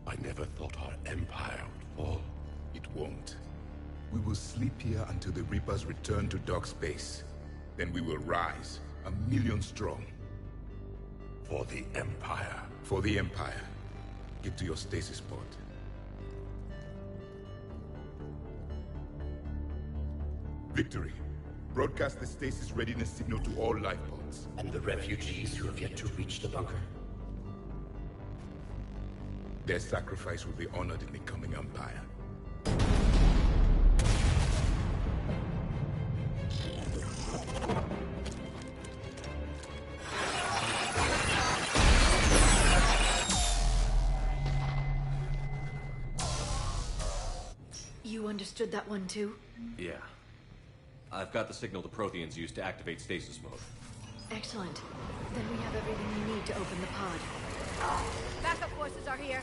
I never thought our empire would fall. It won't. We will sleep here until the Reapers return to dark space. Then we will rise, 1,000,000 strong. For the Empire. For the Empire. Get to your stasis pod. Victory. Broadcast the stasis readiness signal to all life pods. And the refugees who have yet to reach the bunker? Their sacrifice will be honored in the coming Empire. You understood that one too? Yeah. I've got the signal the Protheans use to activate stasis mode. Excellent. Then we have everything you need to open the pod. Backup forces are here.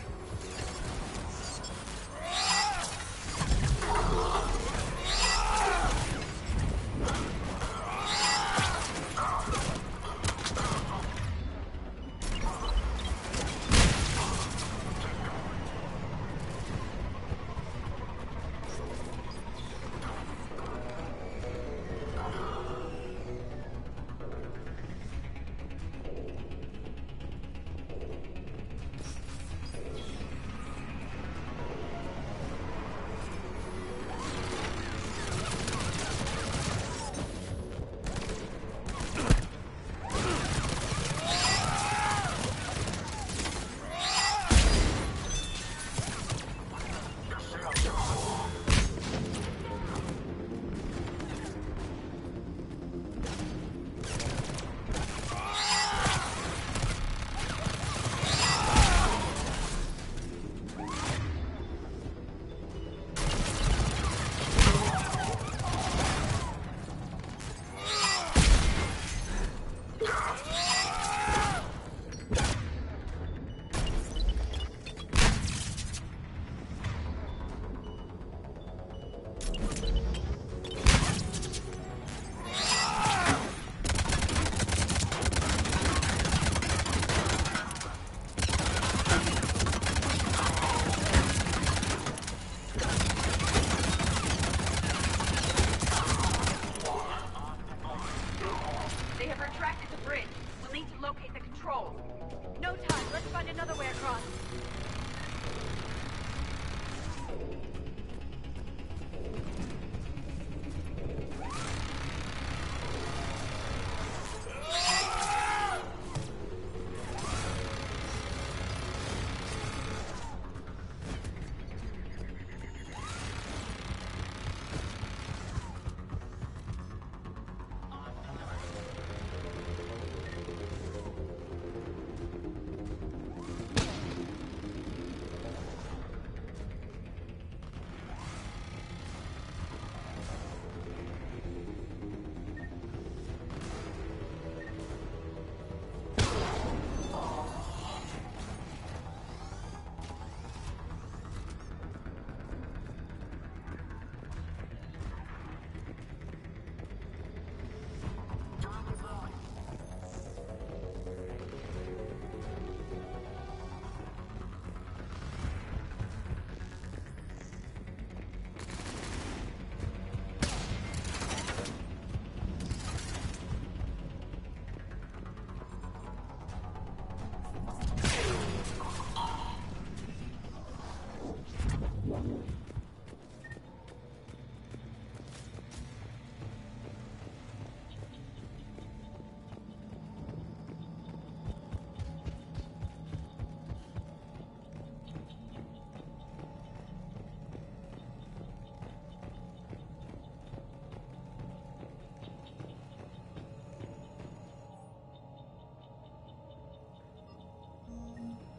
Find another way across.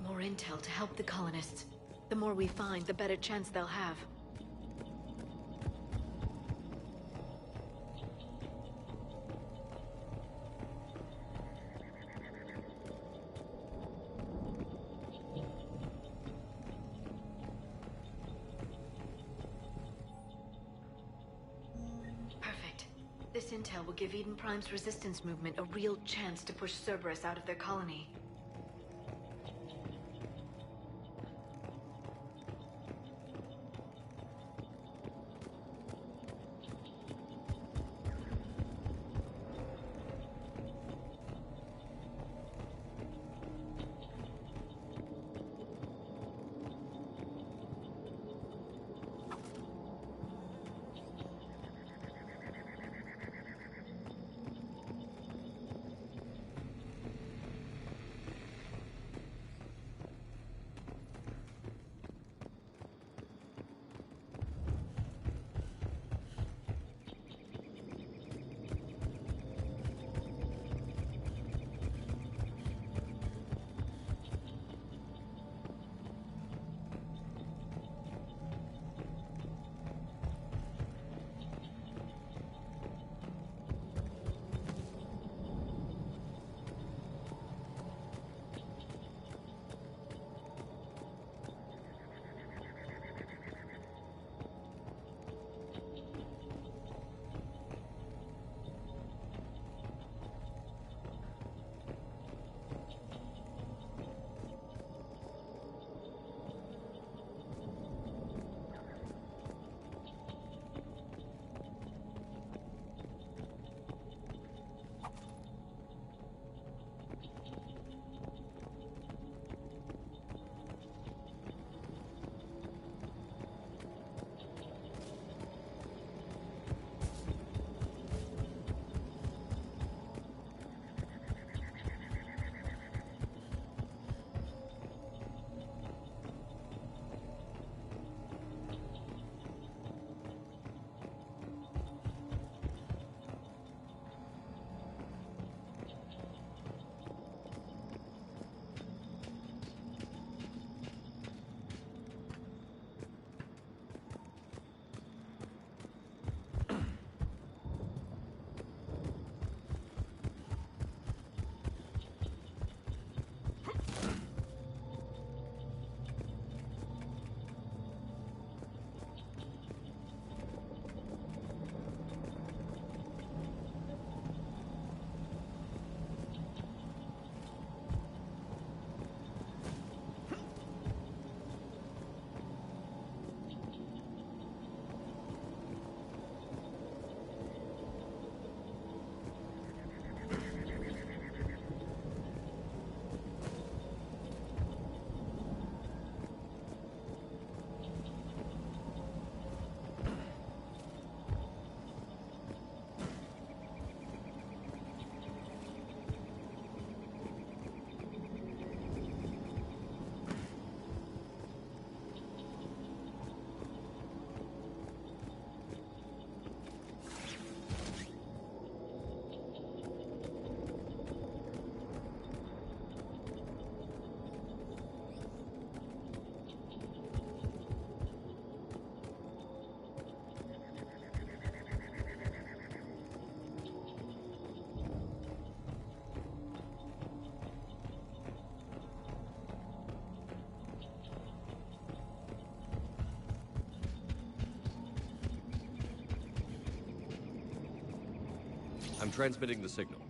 More intel to help the colonists. The more we find, the better chance they'll have. Perfect. This intel will give Eden Prime's resistance movement a real chance to push Cerberus out of their colony. I'm transmitting the signal.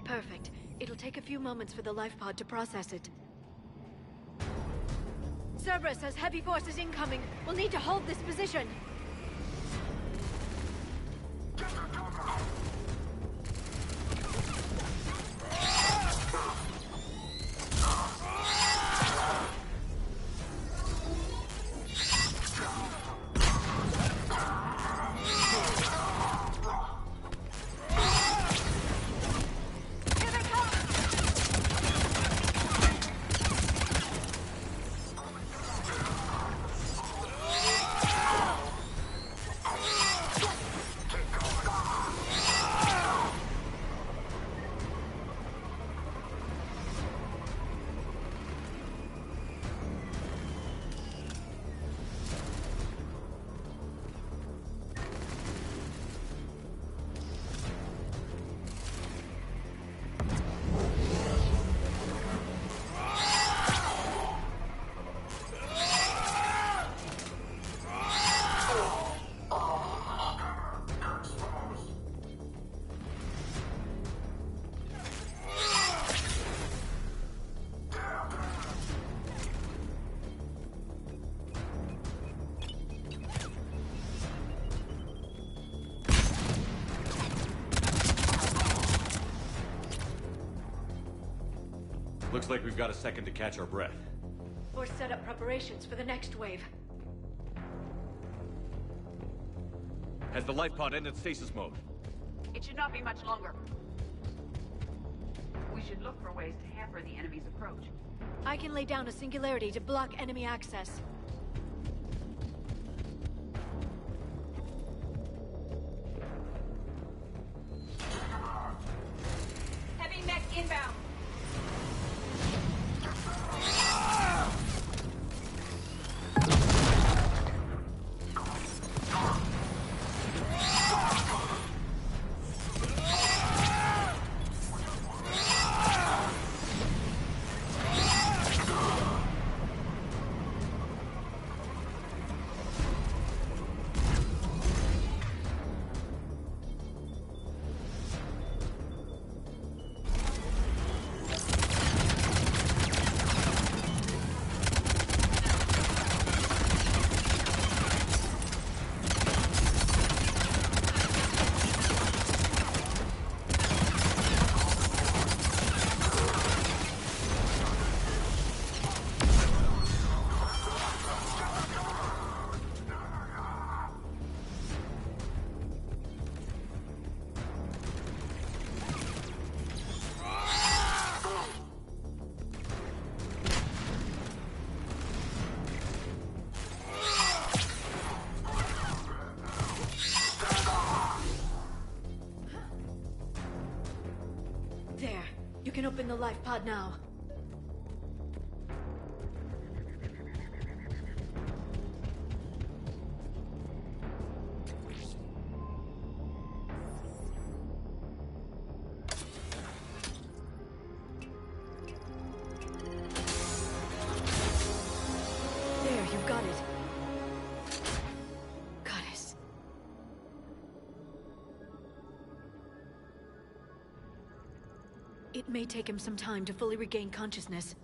Perfect. It'll take a few moments for the life pod to process it. Cerberus has heavy forces incoming. We'll need to hold this position. Looks like we've got a second to catch our breath. Or set up preparations for the next wave. Has the life pod ended stasis mode? It should not be much longer. We should look for ways to hamper the enemy's approach. I can lay down a singularity to block enemy access. Heavy mech inbound. You can open the life pod now. There, you've got it. Goddess. It may take him some time to fully regain consciousness.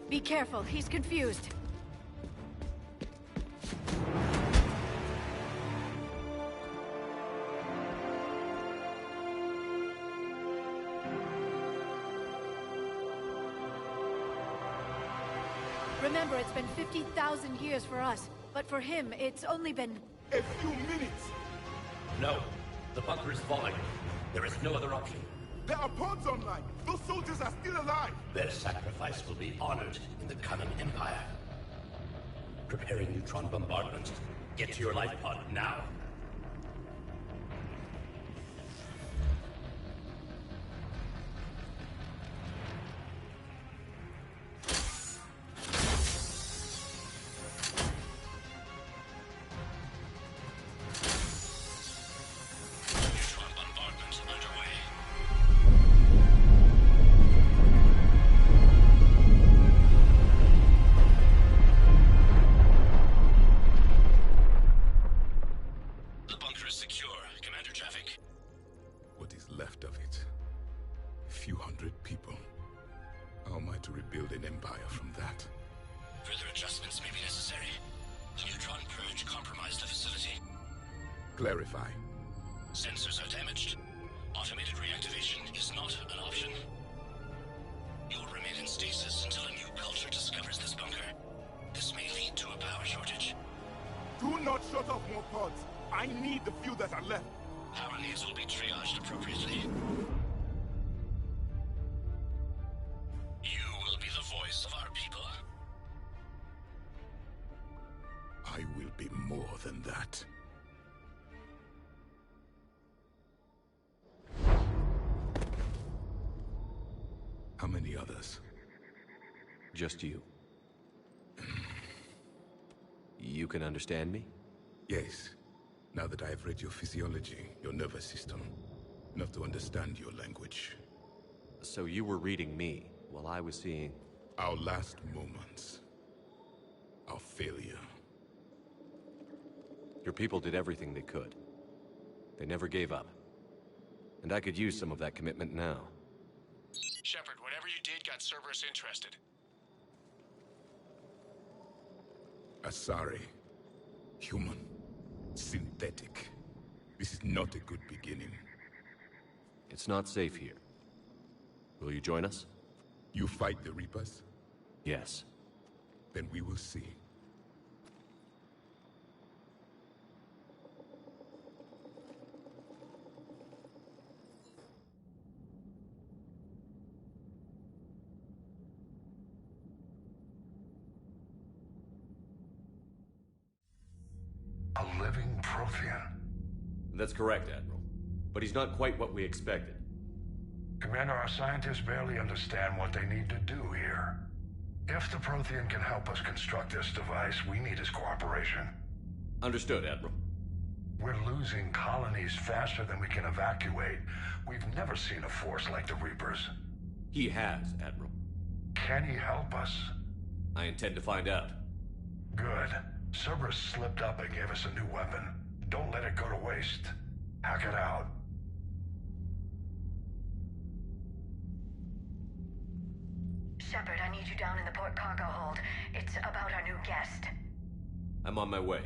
Be careful, he's confused. Remember, it's been 50,000 years for us, but for him, it's only been... a few minutes! No, the bunker is falling. There is no other option. There are pods online! Those soldiers are still alive! Their sacrifice will be honored in the coming Empire. Preparing neutron bombardment. Get to your life pod now. to rebuild an empire from that. Further adjustments may be necessary. The neutron purge compromised the facility. Clarify. Sensors are damaged. Automated reactivation is not an option. You will remain in stasis until a new culture discovers this bunker. This may lead to a power shortage. Do not shut off more pods. I need the few that are left. Power needs will be triaged appropriately. You will be the voice of our people. I will be more than that. How many others? Just you. You can understand me? Yes. Now that I have read your physiology, your nervous system, enough to understand your language. So you were reading me, while I was seeing... Our last moments. Our failure. Your people did everything they could. They never gave up. And I could use some of that commitment now. Shepard, whatever you did got Cerberus interested. Asari. Human. Synthetic. This is not a good beginning. It's not safe here. Will you join us? You fight the Reapers? Yes. Then we will see. A living Prothean? That's correct, Admiral. But he's not quite what we expected. Commander, our scientists barely understand what they need to do here. If the Prothean can help us construct this device, we need his cooperation. Understood, Admiral. We're losing colonies faster than we can evacuate. We've never seen a force like the Reapers. He has, Admiral. Can he help us? I intend to find out. Good. Cerberus slipped up and gave us a new weapon. Don't let it go to waste. Hack it out. Shepard, I need you down in the port cargo hold. It's about our new guest. I'm on my way.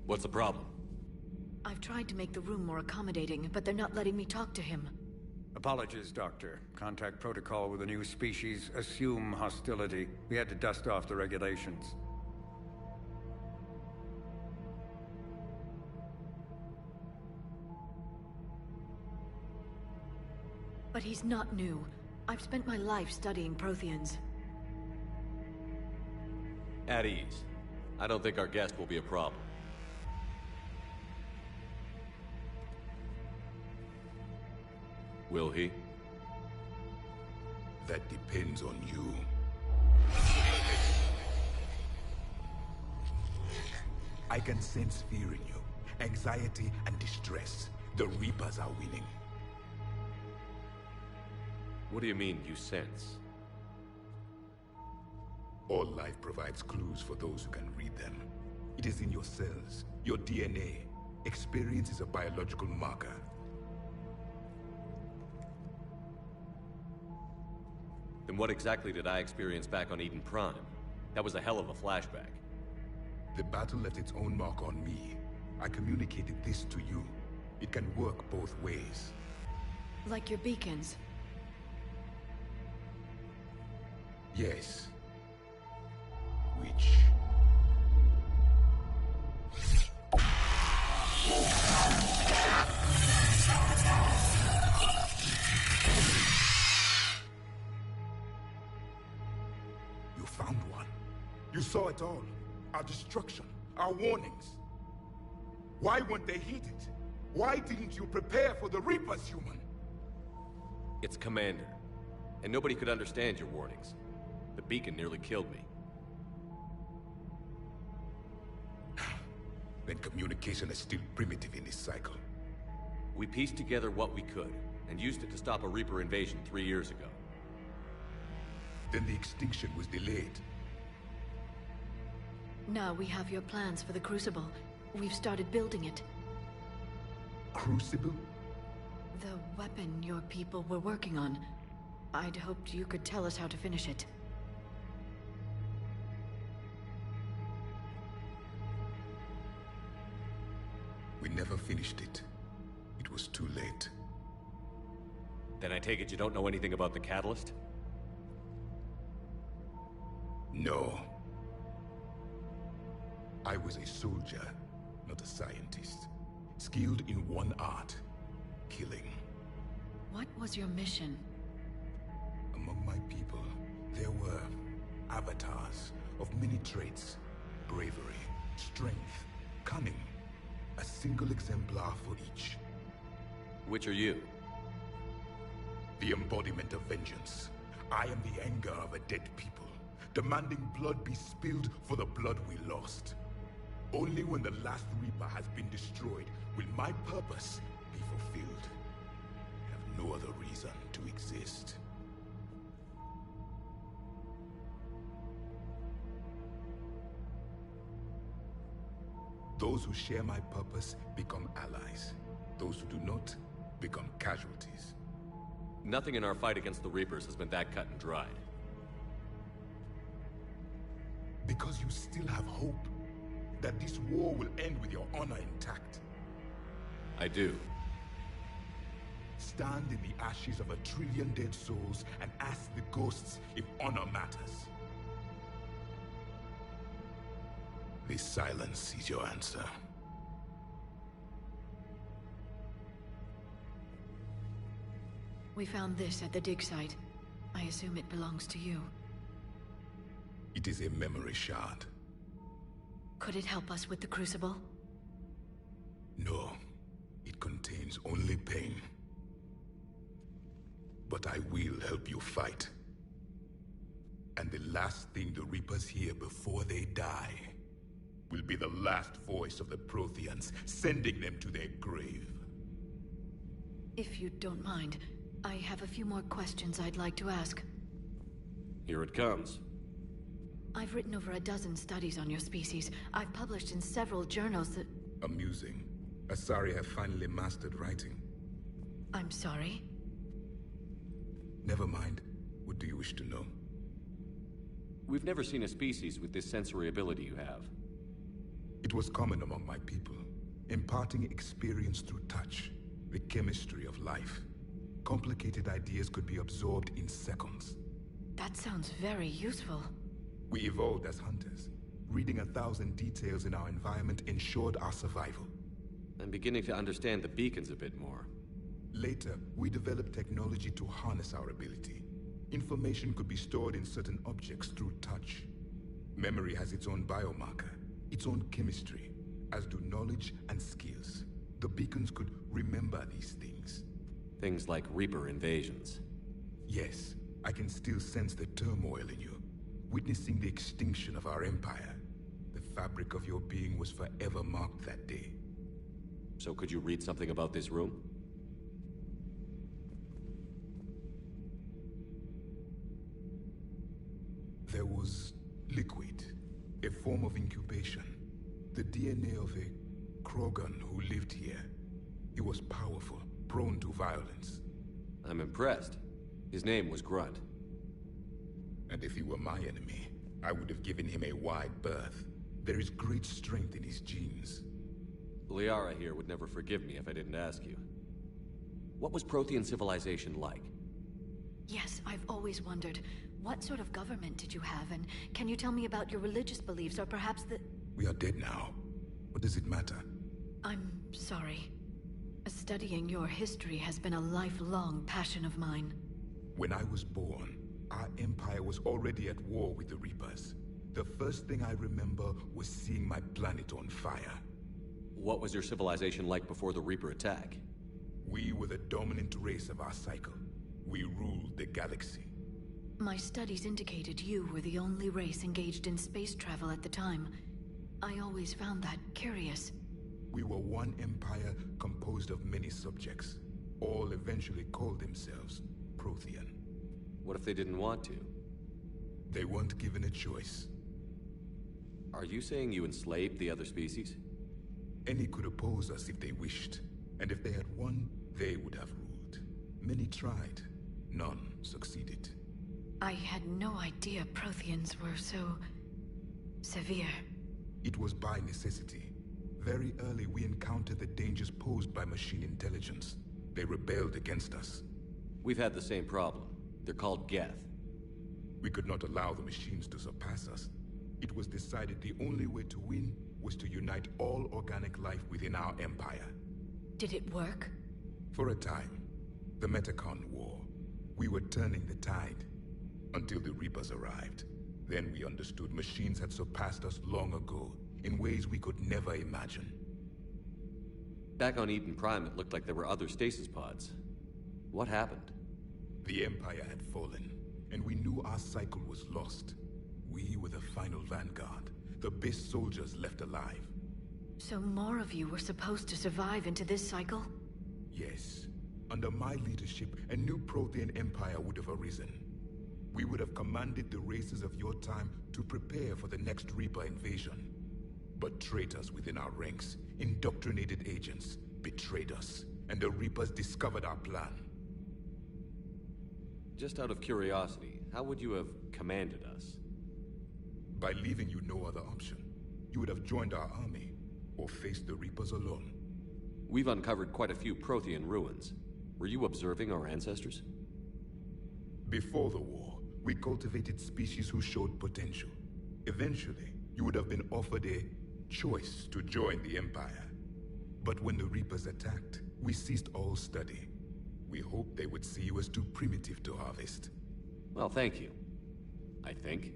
What's the problem? I've tried to make the room more accommodating, but they're not letting me talk to him. Apologies, Doctor. Contact protocol with a new species. Assume hostility. We had to dust off the regulations. But he's not new. I've spent my life studying Protheans. At ease. I don't think our guest will be a problem. Will he? That depends on you. I can sense fear in you. Anxiety and distress. The Reapers are winning. What do you mean, you sense? All life provides clues for those who can read them. It is in your cells, your DNA. Experience is a biological marker. Then what exactly did I experience back on Eden Prime? That was a hell of a flashback. The battle left its own mark on me. I communicated this to you. It can work both ways. Like your beacons. Yes. Which... You found one. You saw it all. Our destruction, our warnings. Why weren't they heeded? Why didn't you prepare for the Reapers, human? It's Commander. And nobody could understand your warnings. The beacon nearly killed me. Then communication is still primitive in this cycle. We pieced together what we could, and used it to stop a Reaper invasion 3 years ago. Then the extinction was delayed. Now we have your plans for the Crucible. We've started building it. Crucible? The weapon your people were working on. I'd hoped you could tell us how to finish it. We never finished it. It was too late. Then I take it you don't know anything about the catalyst? No. I was a soldier, not a scientist. Skilled in one art, killing. What was your mission? Among my people, there were avatars of many traits. Bravery, strength, cunning. A single exemplar for each. Which are you? The embodiment of vengeance. I am the anger of a dead people, demanding blood be spilled for the blood we lost. Only when the last Reaper has been destroyed will my purpose be fulfilled. I have no other reason to exist. Those who share my purpose become allies. Those who do not become casualties. Nothing in our fight against the Reapers has been that cut and dried. Because you still have hope that this war will end with your honor intact. I do. Stand in the ashes of 1 trillion dead souls and ask the ghosts if honor matters. This silence is your answer. We found this at the dig site. I assume it belongs to you. It is a memory shard. Could it help us with the Crucible? No. It contains only pain. But I will help you fight. And the last thing the Reapers hear before they die will be the last voice of the Protheans, sending them to their grave. If you don't mind, I have a few more questions I'd like to ask. Here it comes. I've written over a dozen studies on your species. I've published in several journals that... Amusing. Asari have finally mastered writing. I'm sorry? Never mind. What do you wish to know? We've never seen a species with this sensory ability you have. It was common among my people, imparting experience through touch, the chemistry of life. Complicated ideas could be absorbed in seconds. That sounds very useful. We evolved as hunters. Reading 1,000 details in our environment ensured our survival. I'm beginning to understand the beacons a bit more. Later, we developed technology to harness our ability. Information could be stored in certain objects through touch. Memory has its own biomarker, its own chemistry, as do knowledge and skills. The beacons could remember these things. Things like Reaper invasions. Yes, I can still sense the turmoil in you, witnessing the extinction of our empire. The fabric of your being was forever marked that day. So could you read something about this room? There was liquid, a form of incubation. The DNA of a Krogan who lived here. He was powerful, prone to violence. I'm impressed. His name was Grunt. And if he were my enemy, I would have given him a wide berth. There is great strength in his genes. Liara here would never forgive me if I didn't ask you. What was Prothean civilization like? Yes, I've always wondered. What sort of government did you have, and can you tell me about your religious beliefs, or perhaps the... We are dead now. What does it matter? I'm sorry. Studying your history has been a lifelong passion of mine. When I was born, our empire was already at war with the Reapers. The first thing I remember was seeing my planet on fire. What was your civilization like before the Reaper attack? We were the dominant race of our cycle. We ruled the galaxy. My studies indicated you were the only race engaged in space travel at the time. I always found that curious. We were one empire composed of many subjects. All eventually called themselves Prothean. What if they didn't want to? They weren't given a choice. Are you saying you enslaved the other species? Any could oppose us if they wished, and if they had won, they would have ruled. Many tried. None succeeded. I had no idea Protheans were so... severe. It was by necessity. Very early we encountered the dangers posed by machine intelligence. They rebelled against us. We've had the same problem. They're called Geth. We could not allow the machines to surpass us. It was decided the only way to win was to unite all organic life within our empire. Did it work? For a time. The Metacon War. We were turning the tide. Until the Reapers arrived. Then we understood machines had surpassed us long ago, in ways we could never imagine. Back on Eden Prime, it looked like there were other stasis pods. What happened? The Empire had fallen, and we knew our cycle was lost. We were the final vanguard, the best soldiers left alive. So more of you were supposed to survive into this cycle? Yes. Under my leadership, a new Prothean empire would have arisen. We would have commanded the races of your time to prepare for the next Reaper invasion. But traitors within our ranks, indoctrinated agents, betrayed us, and the Reapers discovered our plan. Just out of curiosity, how would you have commanded us? By leaving you no other option. You would have joined our army, or faced the Reapers alone. We've uncovered quite a few Prothean ruins. Were you observing our ancestors? Before the war, we cultivated species who showed potential. Eventually, you would have been offered a choice to join the Empire. But when the Reapers attacked, we ceased all study. We hoped they would see you as too primitive to harvest. Well, thank you. I think.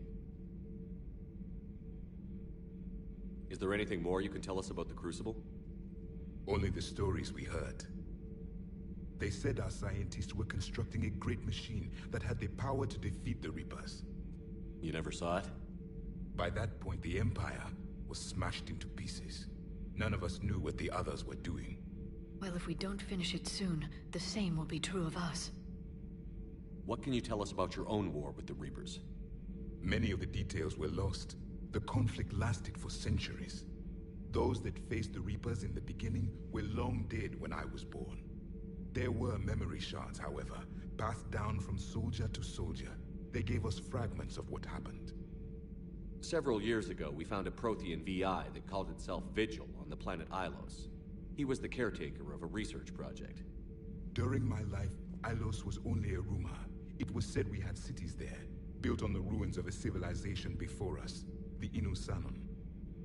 Is there anything more you can tell us about the Crucible? Only the stories we heard. They said our scientists were constructing a great machine that had the power to defeat the Reapers. You never saw it? By that point, the Empire was smashed into pieces. None of us knew what the others were doing. Well, if we don't finish it soon, the same will be true of us. What can you tell us about your own war with the Reapers? Many of the details were lost. The conflict lasted for centuries. Those that faced the Reapers in the beginning were long dead when I was born. There were memory shards, however, passed down from soldier to soldier. They gave us fragments of what happened. Several years ago, we found a Prothean VI that called itself Vigil on the planet Ilos. He was the caretaker of a research project. During my life, Ilos was only a rumor. It was said we had cities there, built on the ruins of a civilization before us, the Inusanon.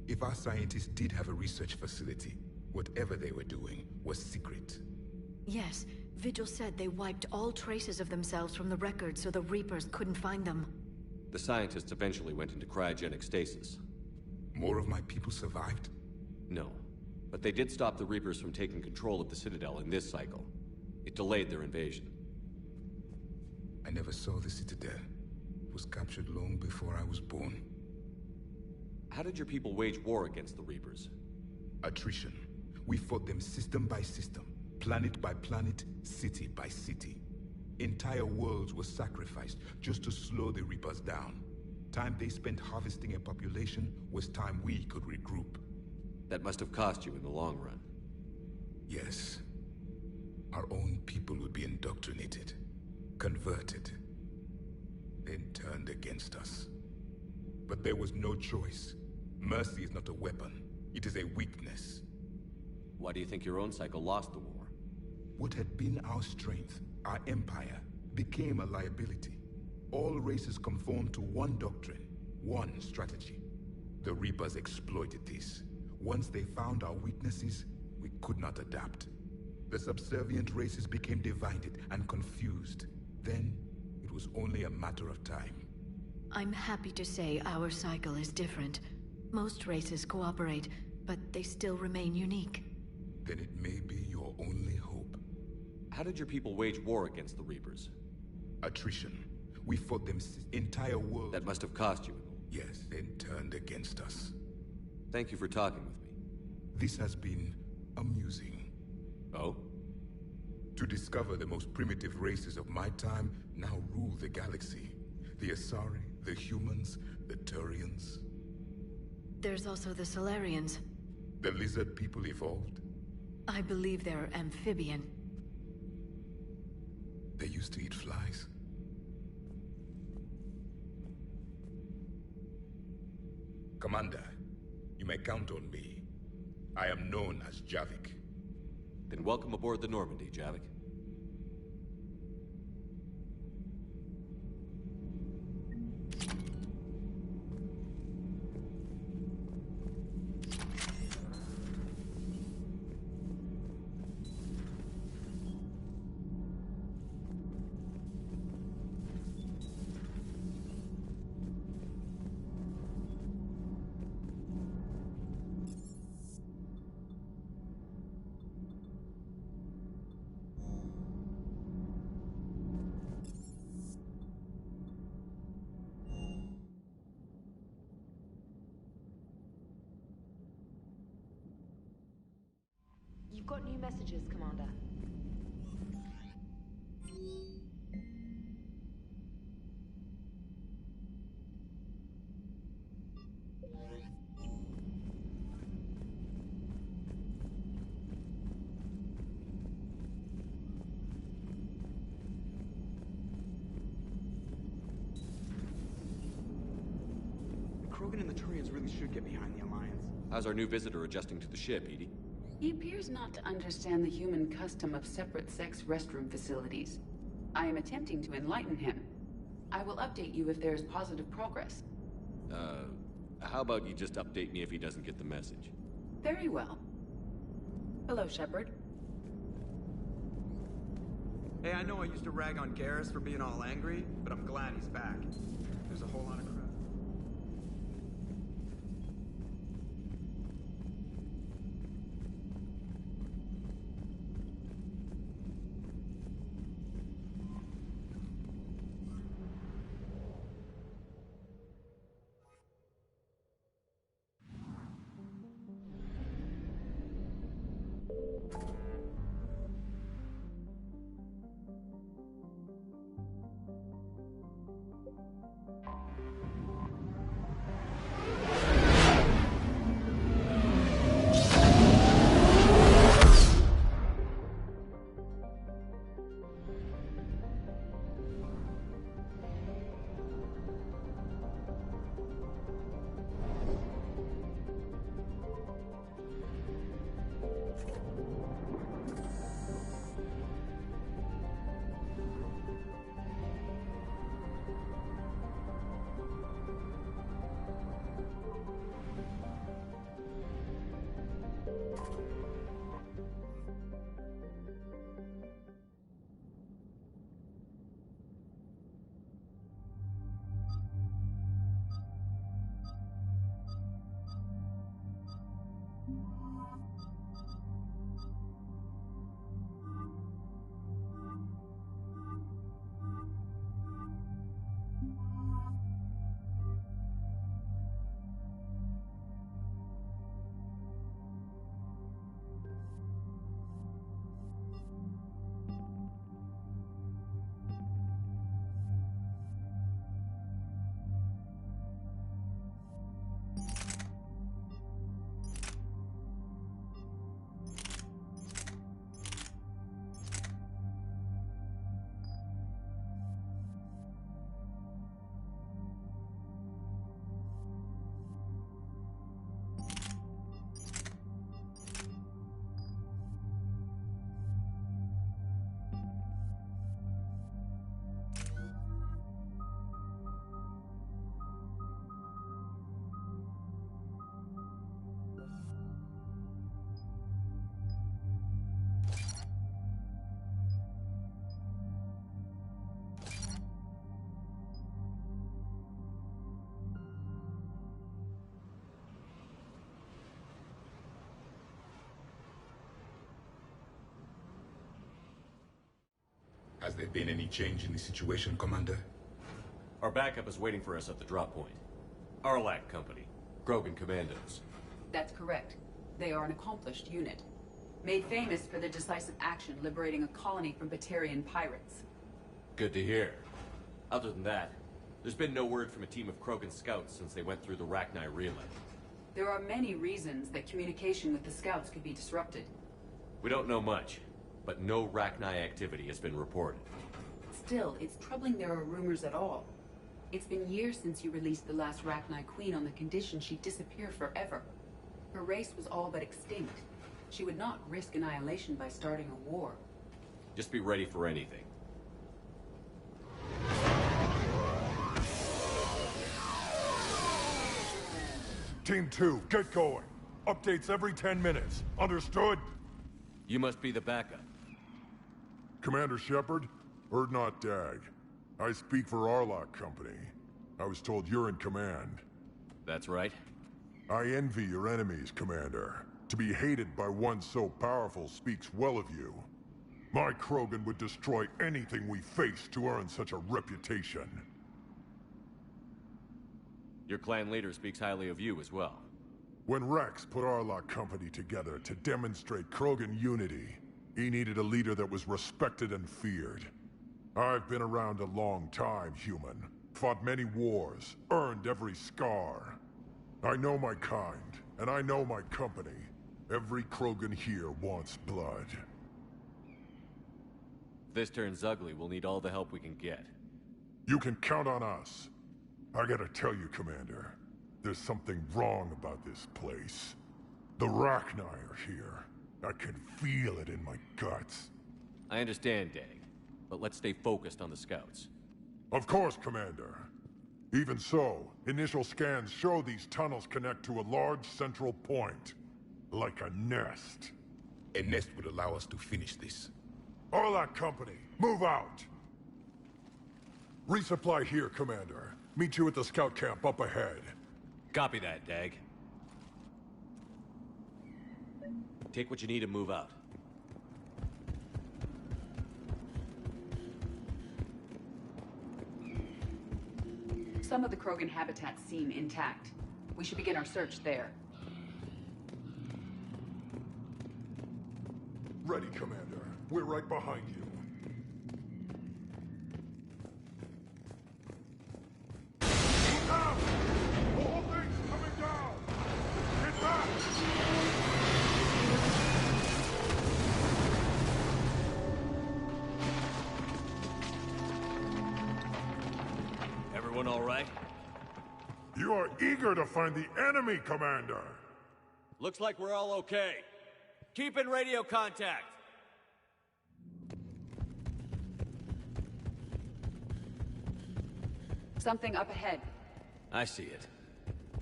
If our scientists did have a research facility, whatever they were doing was secret. Yes, Vigil said they wiped all traces of themselves from the records so the Reapers couldn't find them. The scientists eventually went into cryogenic stasis. More of my people survived? No, but they did stop the Reapers from taking control of the Citadel in this cycle. It delayed their invasion. I never saw the Citadel. It was captured long before I was born. How did your people wage war against the Reapers? Attrition. We fought them system by system, planet by planet, city by city. Entire worlds were sacrificed just to slow the Reapers down. Time they spent harvesting a population was time we could regroup. That must have cost you in the long run. Yes. Our own people would be indoctrinated, converted, then turned against us. But there was no choice. Mercy is not a weapon. It is a weakness. Why do you think your own cycle lost the war? What had been our strength, our empire, became a liability. All races conformed to one doctrine, one strategy. The Reapers exploited this. Once they found our weaknesses, we could not adapt. The subservient races became divided and confused. Then, it was only a matter of time. I'm happy to say our cycle is different. Most races cooperate, but they still remain unique. Then it may be your only hope. How did your people wage war against the Reapers? Attrition. We fought them entire world. That must have cost you. Yes, then turned against us. Thank you for talking with me. This has been amusing. Oh? To discover the most primitive races of my time now rule the galaxy. The Asari, the humans, the Turians. There's also the Solarians. The lizard people evolved? I believe they're amphibian. They used to eat flies? Commander, you may count on me. I am known as Javik. Then welcome aboard the Normandy, Javik. You've got new messages, Commander. Krogan and the Turians really should get behind the Alliance. How's our new visitor adjusting to the ship, Edie? He appears not to understand the human custom of separate-sex restroom facilities. I am attempting to enlighten him. I will update you if there is positive progress. How about you just update me if he doesn't get the message? Very well. Hello, Shepard. Hey, I know I used to rag on Garrus for being all angry, but I'm glad he's back. There's a whole lot of crap. Has there been any change in the situation, Commander? Our backup is waiting for us at the drop point. Arlac Company. Grogan Commandos. That's correct. They are an accomplished unit. Made famous for their decisive action liberating a colony from Batarian pirates. Good to hear. Other than that, there's been no word from a team of Krogan scouts since they went through the Rachni relay. There are many reasons that communication with the scouts could be disrupted. We don't know much, but no Rachni activity has been reported. Still, it's troubling there are rumors at all. It's been years since you released the last Rachni Queen on the condition she'd disappear forever. Her race was all but extinct. She would not risk annihilation by starting a war. Just be ready for anything. Team 2, get going. Updates every 10 minutes. Understood? You must be the backup. Commander Shepard, Erdnot Dag. I speak for Arlock Company. I was told you're in command. That's right. I envy your enemies, Commander. To be hated by one so powerful speaks well of you. My Krogan would destroy anything we face to earn such a reputation. Your clan leader speaks highly of you as well. When Rex put Arlock Company together to demonstrate Krogan unity, he needed a leader that was respected and feared. I've been around a long time, human. Fought many wars, earned every scar. I know my kind, and I know my company. Every Krogan here wants blood. If this turns ugly, we'll need all the help we can get. You can count on us. I gotta tell you, Commander, there's something wrong about this place. The Rachni are here. I can feel it in my guts. I understand, Dag, but let's stay focused on the scouts. Of course, Commander. Even so, initial scans show these tunnels connect to a large central point. Like a nest. A nest would allow us to finish this. Arlock Company, move out! Resupply here, Commander. Meet you at the scout camp up ahead. Copy that, Dag. Take what you need and move out. Some of the Krogan habitats seem intact. We should begin our search there. Ready, Commander. We're right behind you. Look out! The whole thing's coming down! Get back! Everyone all right? You are eager to find the enemy, Commander! Looks like we're all okay. Keep in radio contact. Something up ahead. I see it.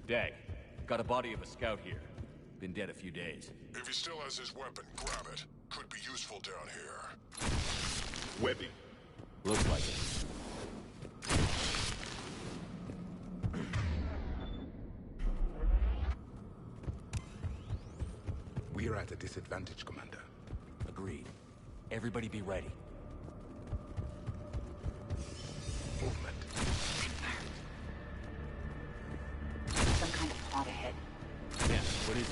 Dag, got a body of a scout here. Been dead a few days. If he still has his weapon, grab it. Could be useful down here. Webbing. Looks like it. We're at a disadvantage, Commander. Agreed. Everybody be ready. Movement. Some kind of plot ahead. Yeah, what is it?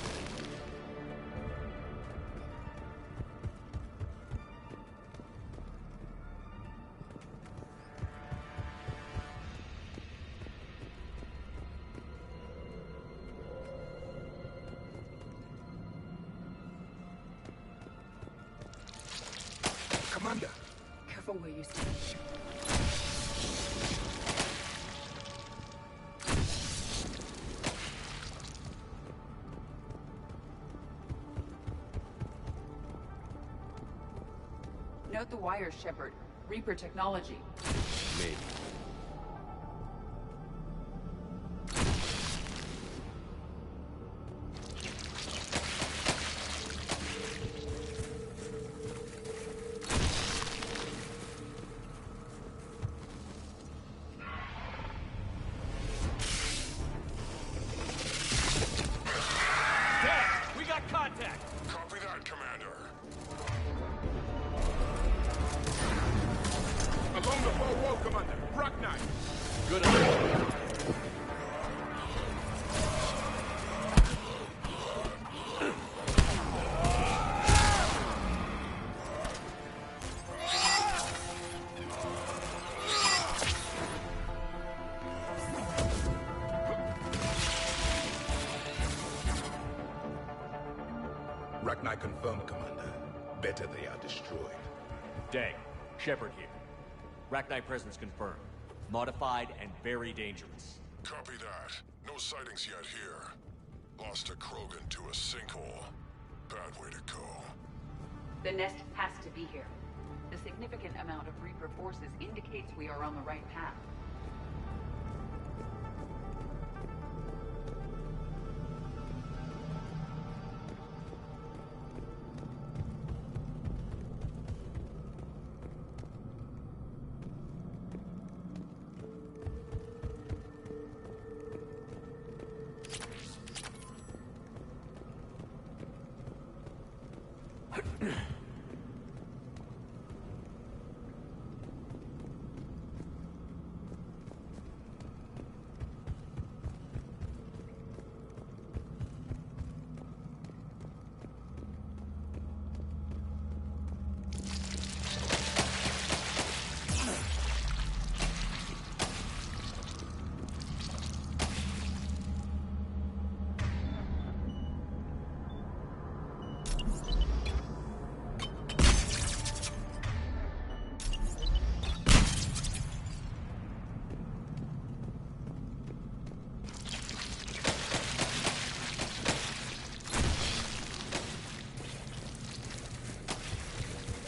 Commander! Careful where you stand. Note the wires, Shepard. Reaper technology. Maybe. Contact! Copy that, Commander. Along the far wall, Commander. Rachni! Good enough. I confirm, Commander. Better they are destroyed. Day, Shepard here. Rachni presence confirmed. Modified and very dangerous. Copy that. No sightings yet here. Lost a Krogan to a sinkhole. Bad way to go. The nest has to be here. The significant amount of Reaper forces indicates we are on the right path.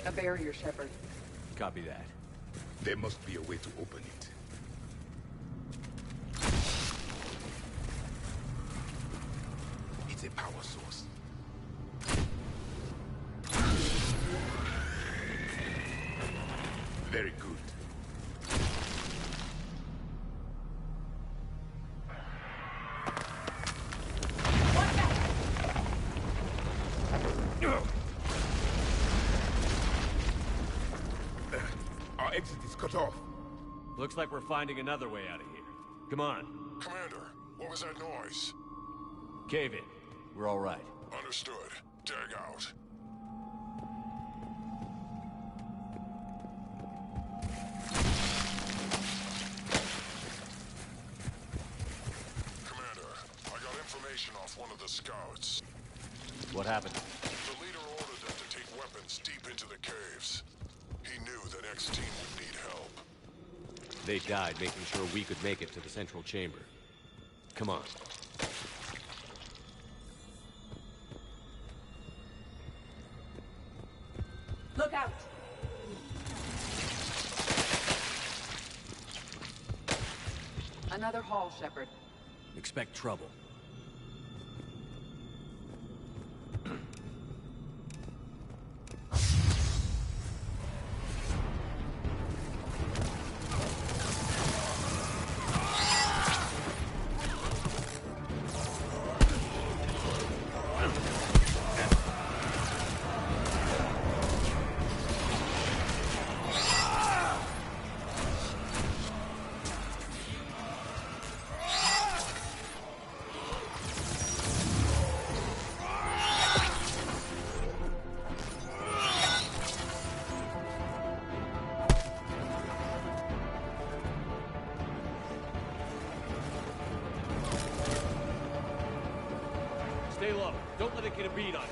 A barrier, Shepard. Copy that. There must be a way to open it. It's a power source. Very good. Our exit is cut off. Looks like we're finding another way out of here. Come on. Commander, what was that noise? Cave in. We're all right. Understood. Dig out. Commander, I got information off one of the scouts. What happened? The leader ordered them to take weapons deep into the caves. He knew that X-Team would need help. They died making sure we could make it to the central chamber. Come on. Look out! Another hall, Shepard. Expect trouble. Stay low. Don't let it get a bead on you.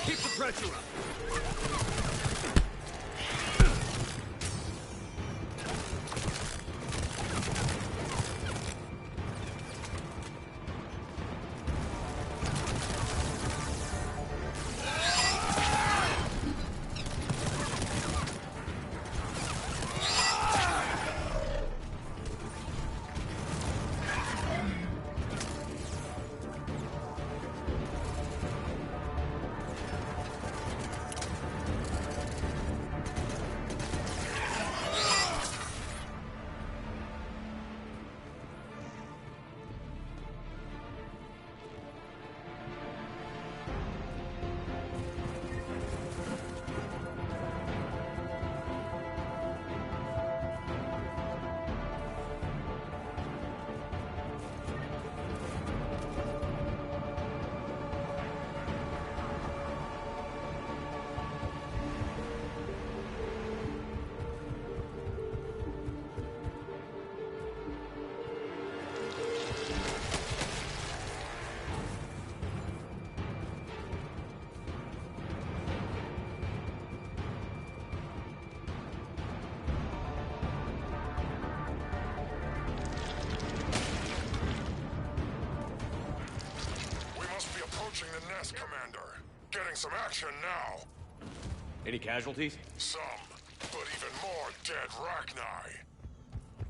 Keep the pressure up. Yes, Commander. Getting some action now. Any casualties? Some, but even more dead Rachni.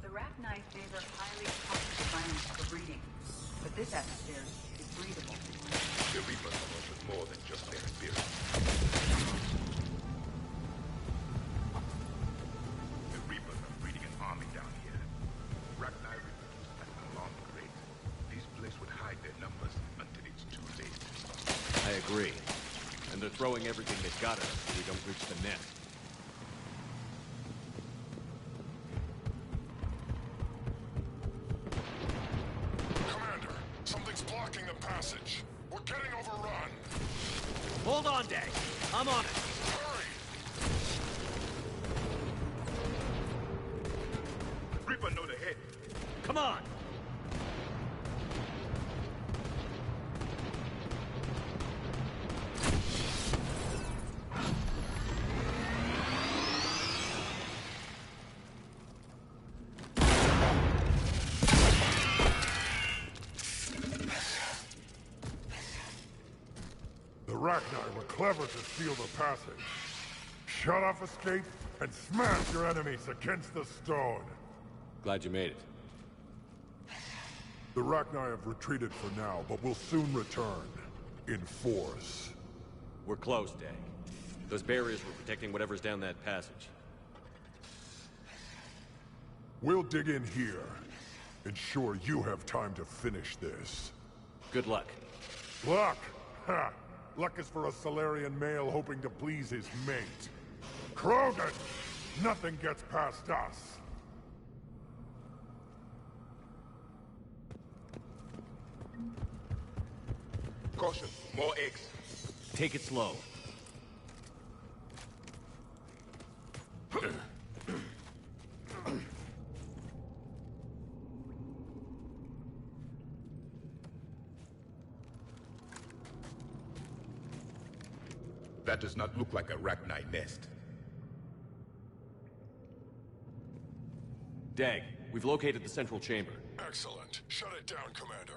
The Rachni favor highly toxic environments for breeding, but this atmosphere is breathable. The Reapers are worth more than just their spirit. The Reapers are breeding an army down here. Rachni Reapers at an alarming rate. These places would hide their numbers until it's too late. I agree. And they're throwing everything they've got at us so we don't reach the nest. Commander, something's blocking the passage. We're getting overrun. Hold on, Dag. I'm on it. Hurry! Reaper know the head. Come on! The Rachni were clever to steal the passage. Shut off escape and smash your enemies against the stone. Glad you made it. The Rachni have retreated for now, but will soon return. In force. We're close, Dag. Those barriers were protecting whatever's down that passage. We'll dig in here. Ensure you have time to finish this. Good luck. Luck? Ha! Luck is for a Solarian male hoping to please his mate. Krogan! Nothing gets past us. Caution, more eggs. Take it slow. That does not look like a Rachni nest. Dag, we've located the central chamber. Excellent. Shut it down, Commander.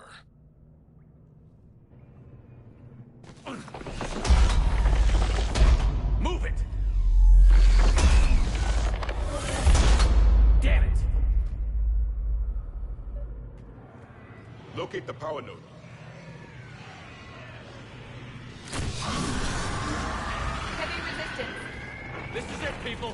Move it! Damn it! Locate the power node. Heavy resistance. This is it, people!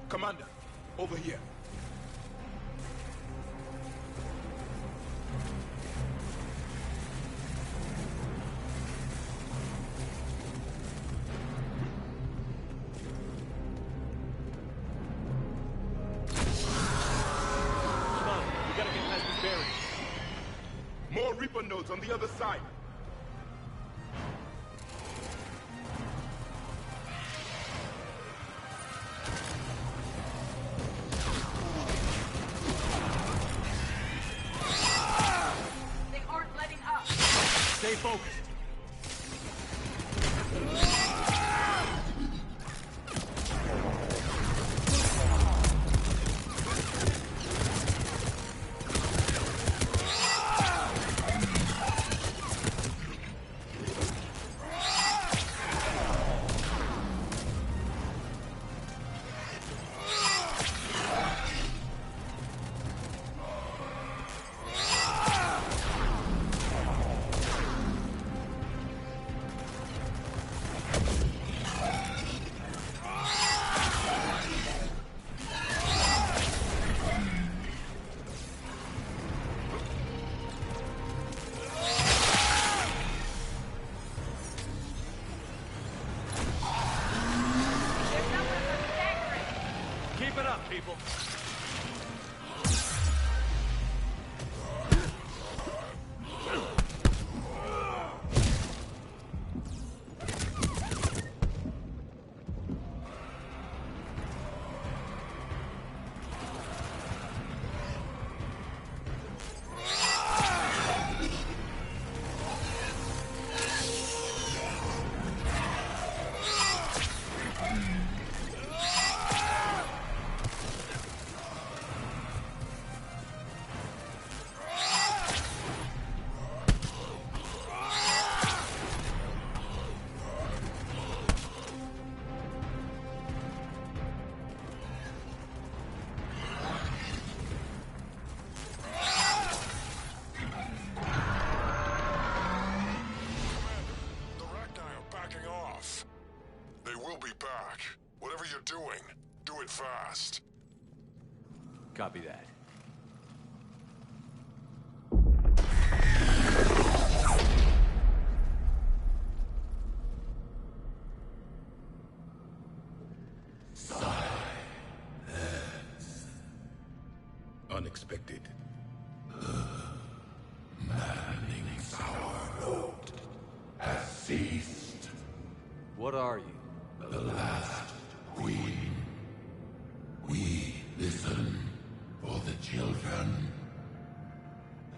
Commander, over here. Come on, we gotta get past this barrier. More Reaper nodes on the other side. They aren't letting up. Stay focused. Copy that. Unexpected. Manning's hour vote has ceased. What are you? The last queen. We listen for the children.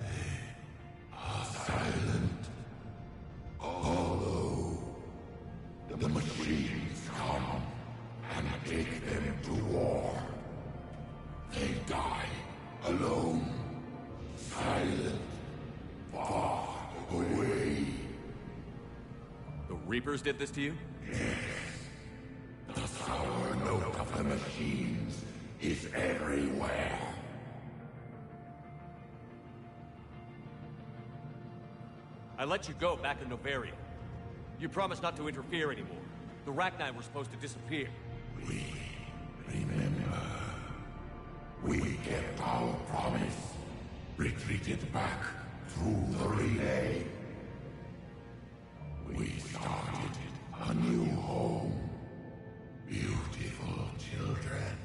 They are silent. Although the machines come and take them to war, they die alone, silent, far away. The Reapers did this to you? Yes. The sour note of the machines is everywhere. I let you go back in Novaria. You promised not to interfere anymore. The Rachni were supposed to disappear. We remember. We kept our promise. Retreated back through the relay. We started a new home. Beautiful children.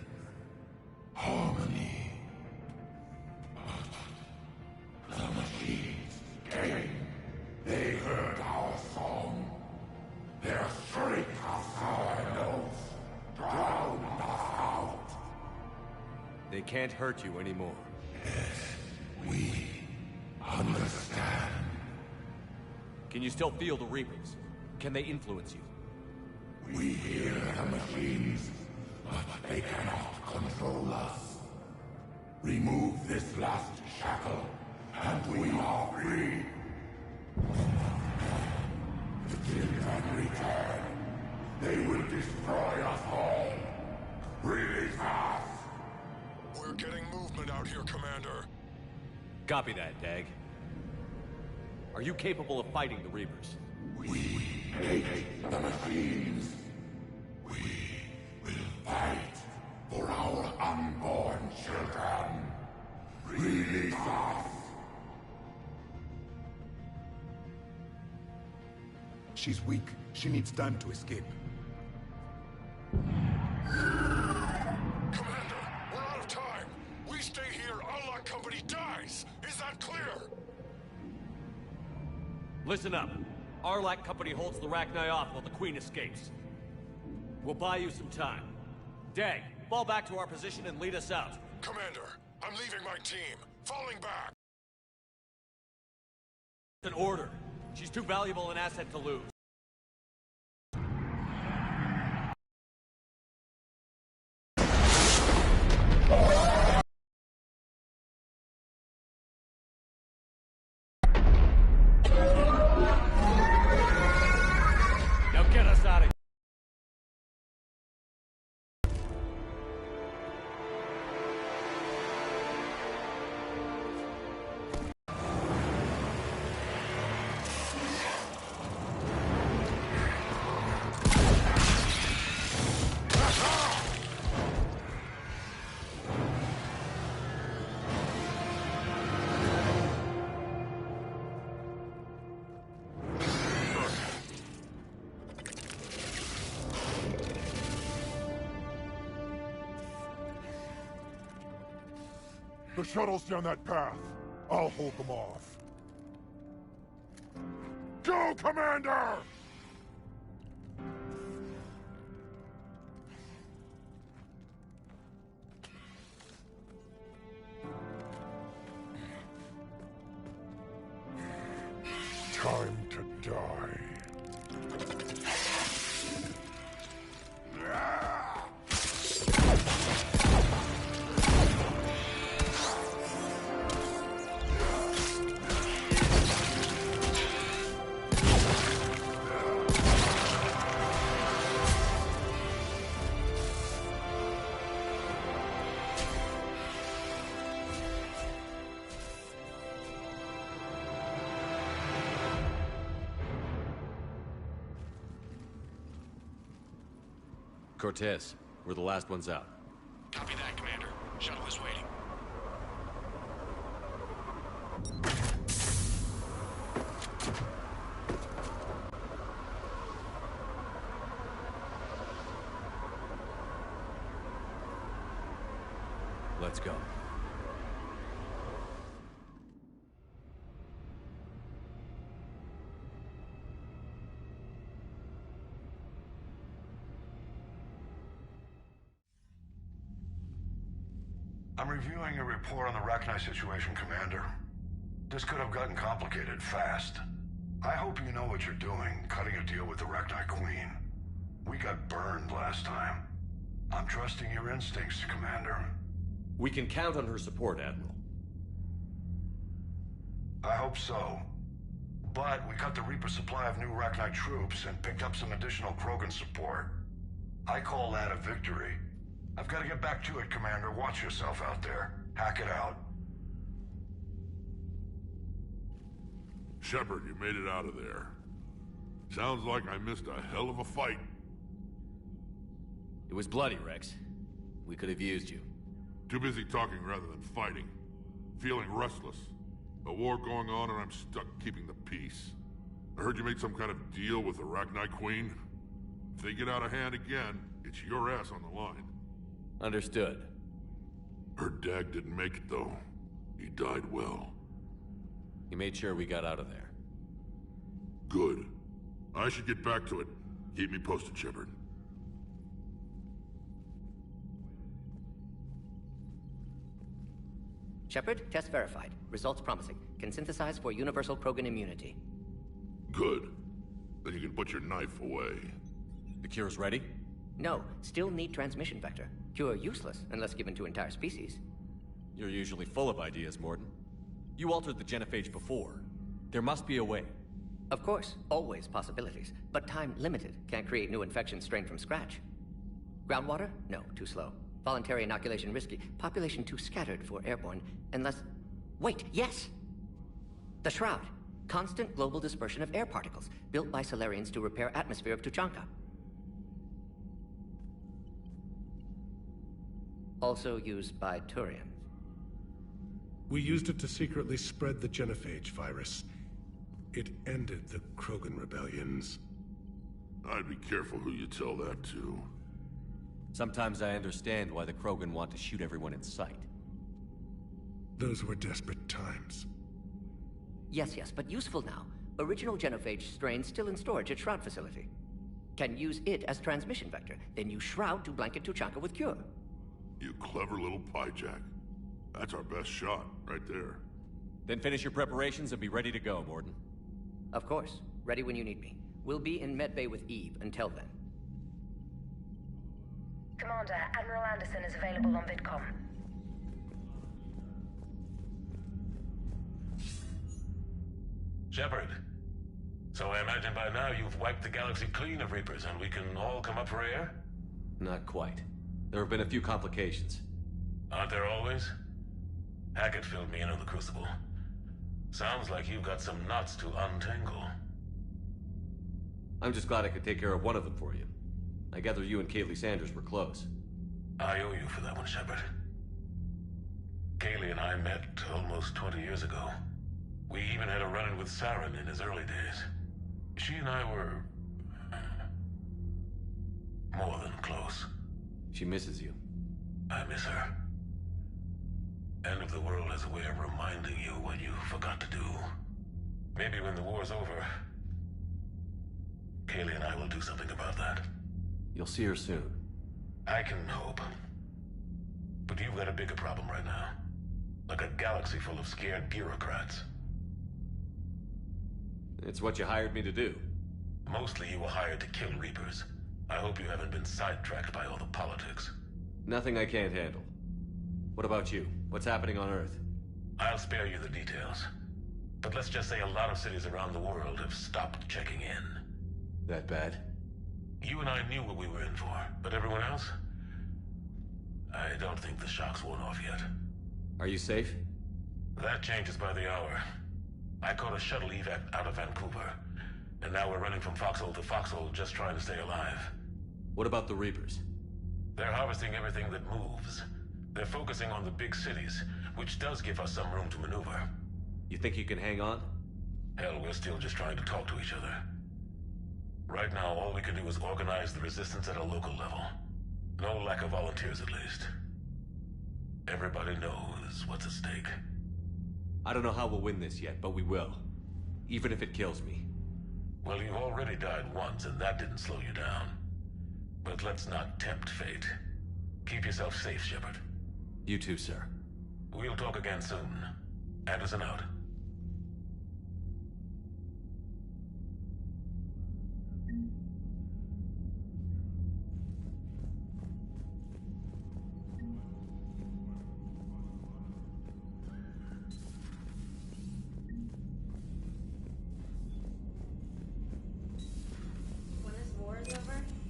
Harmony. But the machines came. They heard our song. Their shriek of sour notes drowned us out. They can't hurt you anymore. Yes, we understand. Can you still feel the Reapers? Can they influence you? We hear the machines, but they cannot control us. Remove this last shackle, and we are free. The children return. They will destroy us all. Release us! We're getting movement out here, Commander. Copy that, Dag. Are you capable of fighting the Reapers? We hate the machines. We will fight for our unborn children. Release us! She's weak. She needs time to escape. Commander, we're out of time. We stay here, our company dies. Is that clear? Listen up. Arlac Company holds the Rachni off while the Queen escapes. We'll buy you some time. Dag, fall back to our position and lead us out. Commander, I'm leaving my team. Falling back. An order. She's too valuable an asset to lose. Now get us out of here. The shuttle's down that path. I'll hold them off. Go, Commander! Time to die. Cortez, we're the last ones out. Copy that, Commander. Shuttle is waiting. Let's go. I'm reviewing a report on the Rachni situation, Commander. This could have gotten complicated fast. I hope you know what you're doing, cutting a deal with the Rachni Queen. We got burned last time. I'm trusting your instincts, Commander. We can count on her support, Admiral. I hope so. But we cut the Reaper supply of new Rachni troops and picked up some additional Krogan support. I call that a victory. I've got to get back to it, Commander. Watch yourself out there. Hack it out. Shepard, you made it out of there. Sounds like I missed a hell of a fight. It was bloody, Rex. We could have used you. Too busy talking rather than fighting. Feeling restless. A war going on and I'm stuck keeping the peace. I heard you made some kind of deal with the Rachni Queen. If they get out of hand again, it's your ass on the line. Understood. Her dad didn't make it, though. He died well. He made sure we got out of there. Good. I should get back to it. Keep me posted, Shepard. Shepard, test verified. Results promising. Can synthesize for universal Krogan immunity. Good. Then you can put your knife away. The cure's ready? No, still need transmission vector. Cure useless unless given to entire species. You're usually full of ideas, Morton. You altered the genophage before. There must be a way. Of course, always possibilities. But time limited. Can't create new infections strained from scratch. Groundwater? No, too slow. Voluntary inoculation risky. Population too scattered for airborne. Unless... Wait, yes! The Shroud. Constant global dispersion of air particles. Built by Solarians to repair atmosphere of Tuchanka. Also used by Turians. We used it to secretly spread the genophage virus. It ended the Krogan rebellions. I'd be careful who you tell that to. Sometimes I understand why the Krogan want to shoot everyone in sight. Those were desperate times. Yes, but useful now. Original genophage strain still in storage at Shroud facility. Can use it as transmission vector, then use Shroud to blanket Tuchanka with cure. You clever little pyjack. That's our best shot, right there. Then finish your preparations and be ready to go, Morton. Of course. Ready when you need me. We'll be in Medbay with Eve until then. Commander, Admiral Anderson is available on VidCom. Shepard. So I imagine by now you've wiped the galaxy clean of Reapers and we can all come up for air? Not quite. There have been a few complications. Aren't there always? Hackett filled me in on the Crucible. Sounds like you've got some knots to untangle. I'm just glad I could take care of one of them for you. I gather you and Kaylee Sanders were close. I owe you for that one, Shepard. Kaylee and I met almost 20 years ago. We even had a run-in with Saren in his early days. She and I were... more than close. She misses you. I miss her. End of the world has a way of reminding you what you forgot to do. Maybe when the war's over, Kaylee and I will do something about that. You'll see her soon. I can hope. But you've got a bigger problem right now. Like a galaxy full of scared bureaucrats. It's what you hired me to do. Mostly you were hired to kill Reapers. I hope you haven't been sidetracked by all the politics. Nothing I can't handle. What about you? What's happening on Earth? I'll spare you the details. But let's just say a lot of cities around the world have stopped checking in. That bad? You and I knew what we were in for, but everyone else? I don't think the shock's worn off yet. Are you safe? That changes by the hour. I caught a shuttle evac out of Vancouver, and now we're running from foxhole to foxhole just trying to stay alive. What about the Reapers? They're harvesting everything that moves. They're focusing on the big cities, which does give us some room to maneuver. You think you can hang on? Hell, we're still just trying to talk to each other. Right now, all we can do is organize the resistance at a local level. No lack of volunteers, at least. Everybody knows what's at stake. I don't know how we'll win this yet, but we will. Even if it kills me. Well, you've already died once, and that didn't slow you down. But let's not tempt fate. Keep yourself safe, Shepard. You too, sir. We'll talk again soon. Anderson out. When this war is over,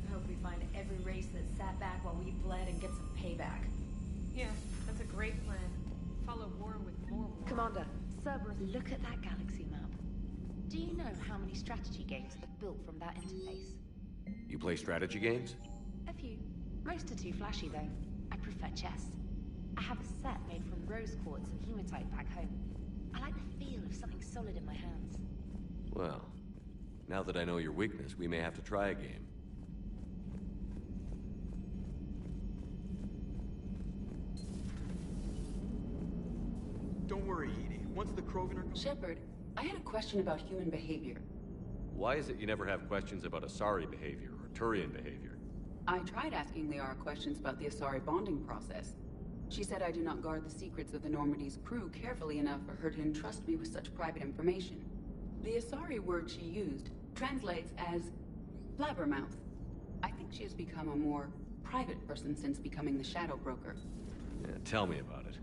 I hope we find every race that sat back while we bled and get some payback. Yeah, that's a great plan. Follow war with more war. Commander, Cerberus, look at that galaxy map. Do you know how many strategy games are built from that interface? You play strategy games? A few. Most are too flashy, though. I prefer chess. I have a set made from rose quartz and hematite back home. I like the feel of something solid in my hands. Well, now that I know your weakness, we may have to try a game. Don't worry, Edie. Once the Krogan are... Shepard, I had a question about human behavior. Why is it you never have questions about Asari behavior or Turian behavior? I tried asking Liara questions about the Asari bonding process. She said I do not guard the secrets of the Normandy's crew carefully enough for her to entrust me with such private information. The Asari word she used translates as blabbermouth. I think she has become a more private person since becoming the Shadow Broker. Yeah, tell me about it.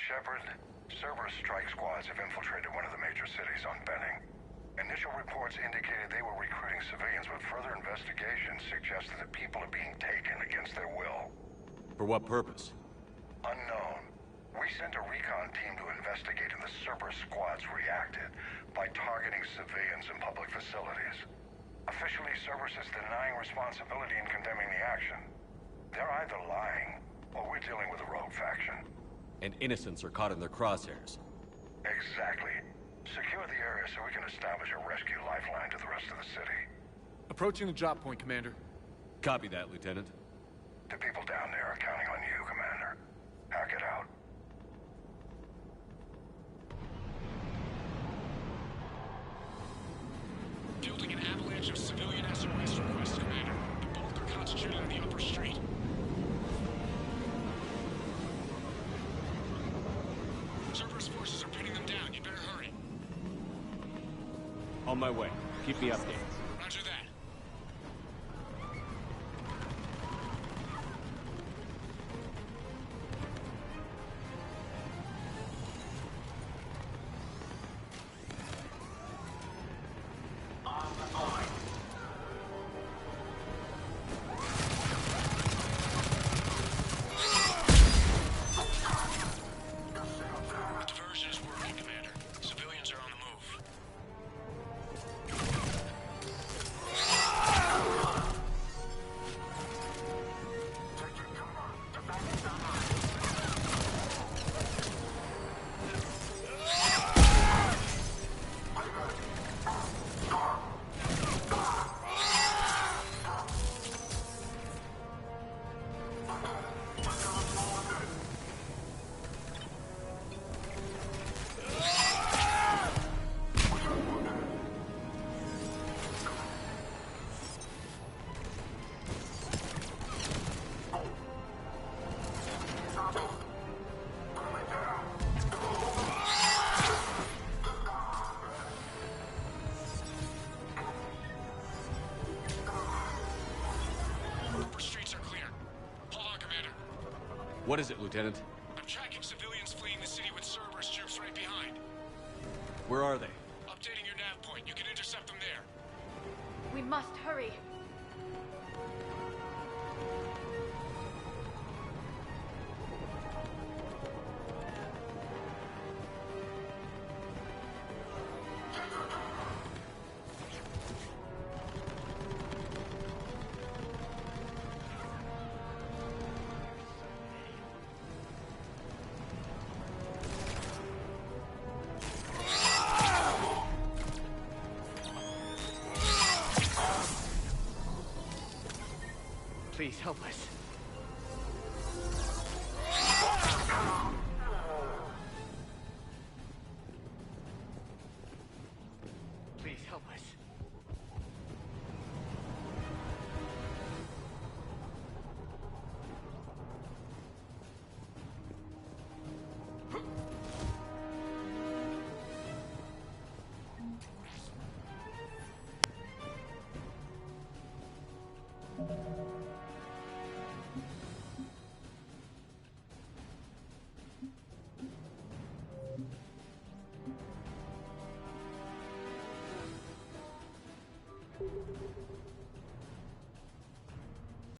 Shepard, Cerberus strike squads have infiltrated one of the major cities on Benning. Initial reports indicated they were recruiting civilians, but further investigations suggested that people are being taken against their will. For what purpose? Unknown. We sent a recon team to investigate, and the Cerberus squads reacted by targeting civilians in public facilities. Officially, Cerberus is denying responsibility in condemning the action. They're either lying, or we're dealing with a rogue faction. And innocents are caught in their crosshairs. Exactly. Secure the area so we can establish a rescue lifeline to the rest of the city. Approaching the drop point, Commander. Copy that, Lieutenant. The people down there are counting on you, Commander. Hack it out. Building an avalanche of civilian SOS requests, Commander. The bulk are concentrated on the upper street. Cerberus forces are pinning them down. You better hurry. On my way. Keep me updated. Roger that. Diversion is working, Commander. Civilians are on the move. Upper streets are clear. Hold on, Commander. What is it, Lieutenant? I'm tracking civilians fleeing the city with Cerberus troops right behind. Where are they? Updating your nav point. You can intercept them there. We must hurry. Please help us. Please help us.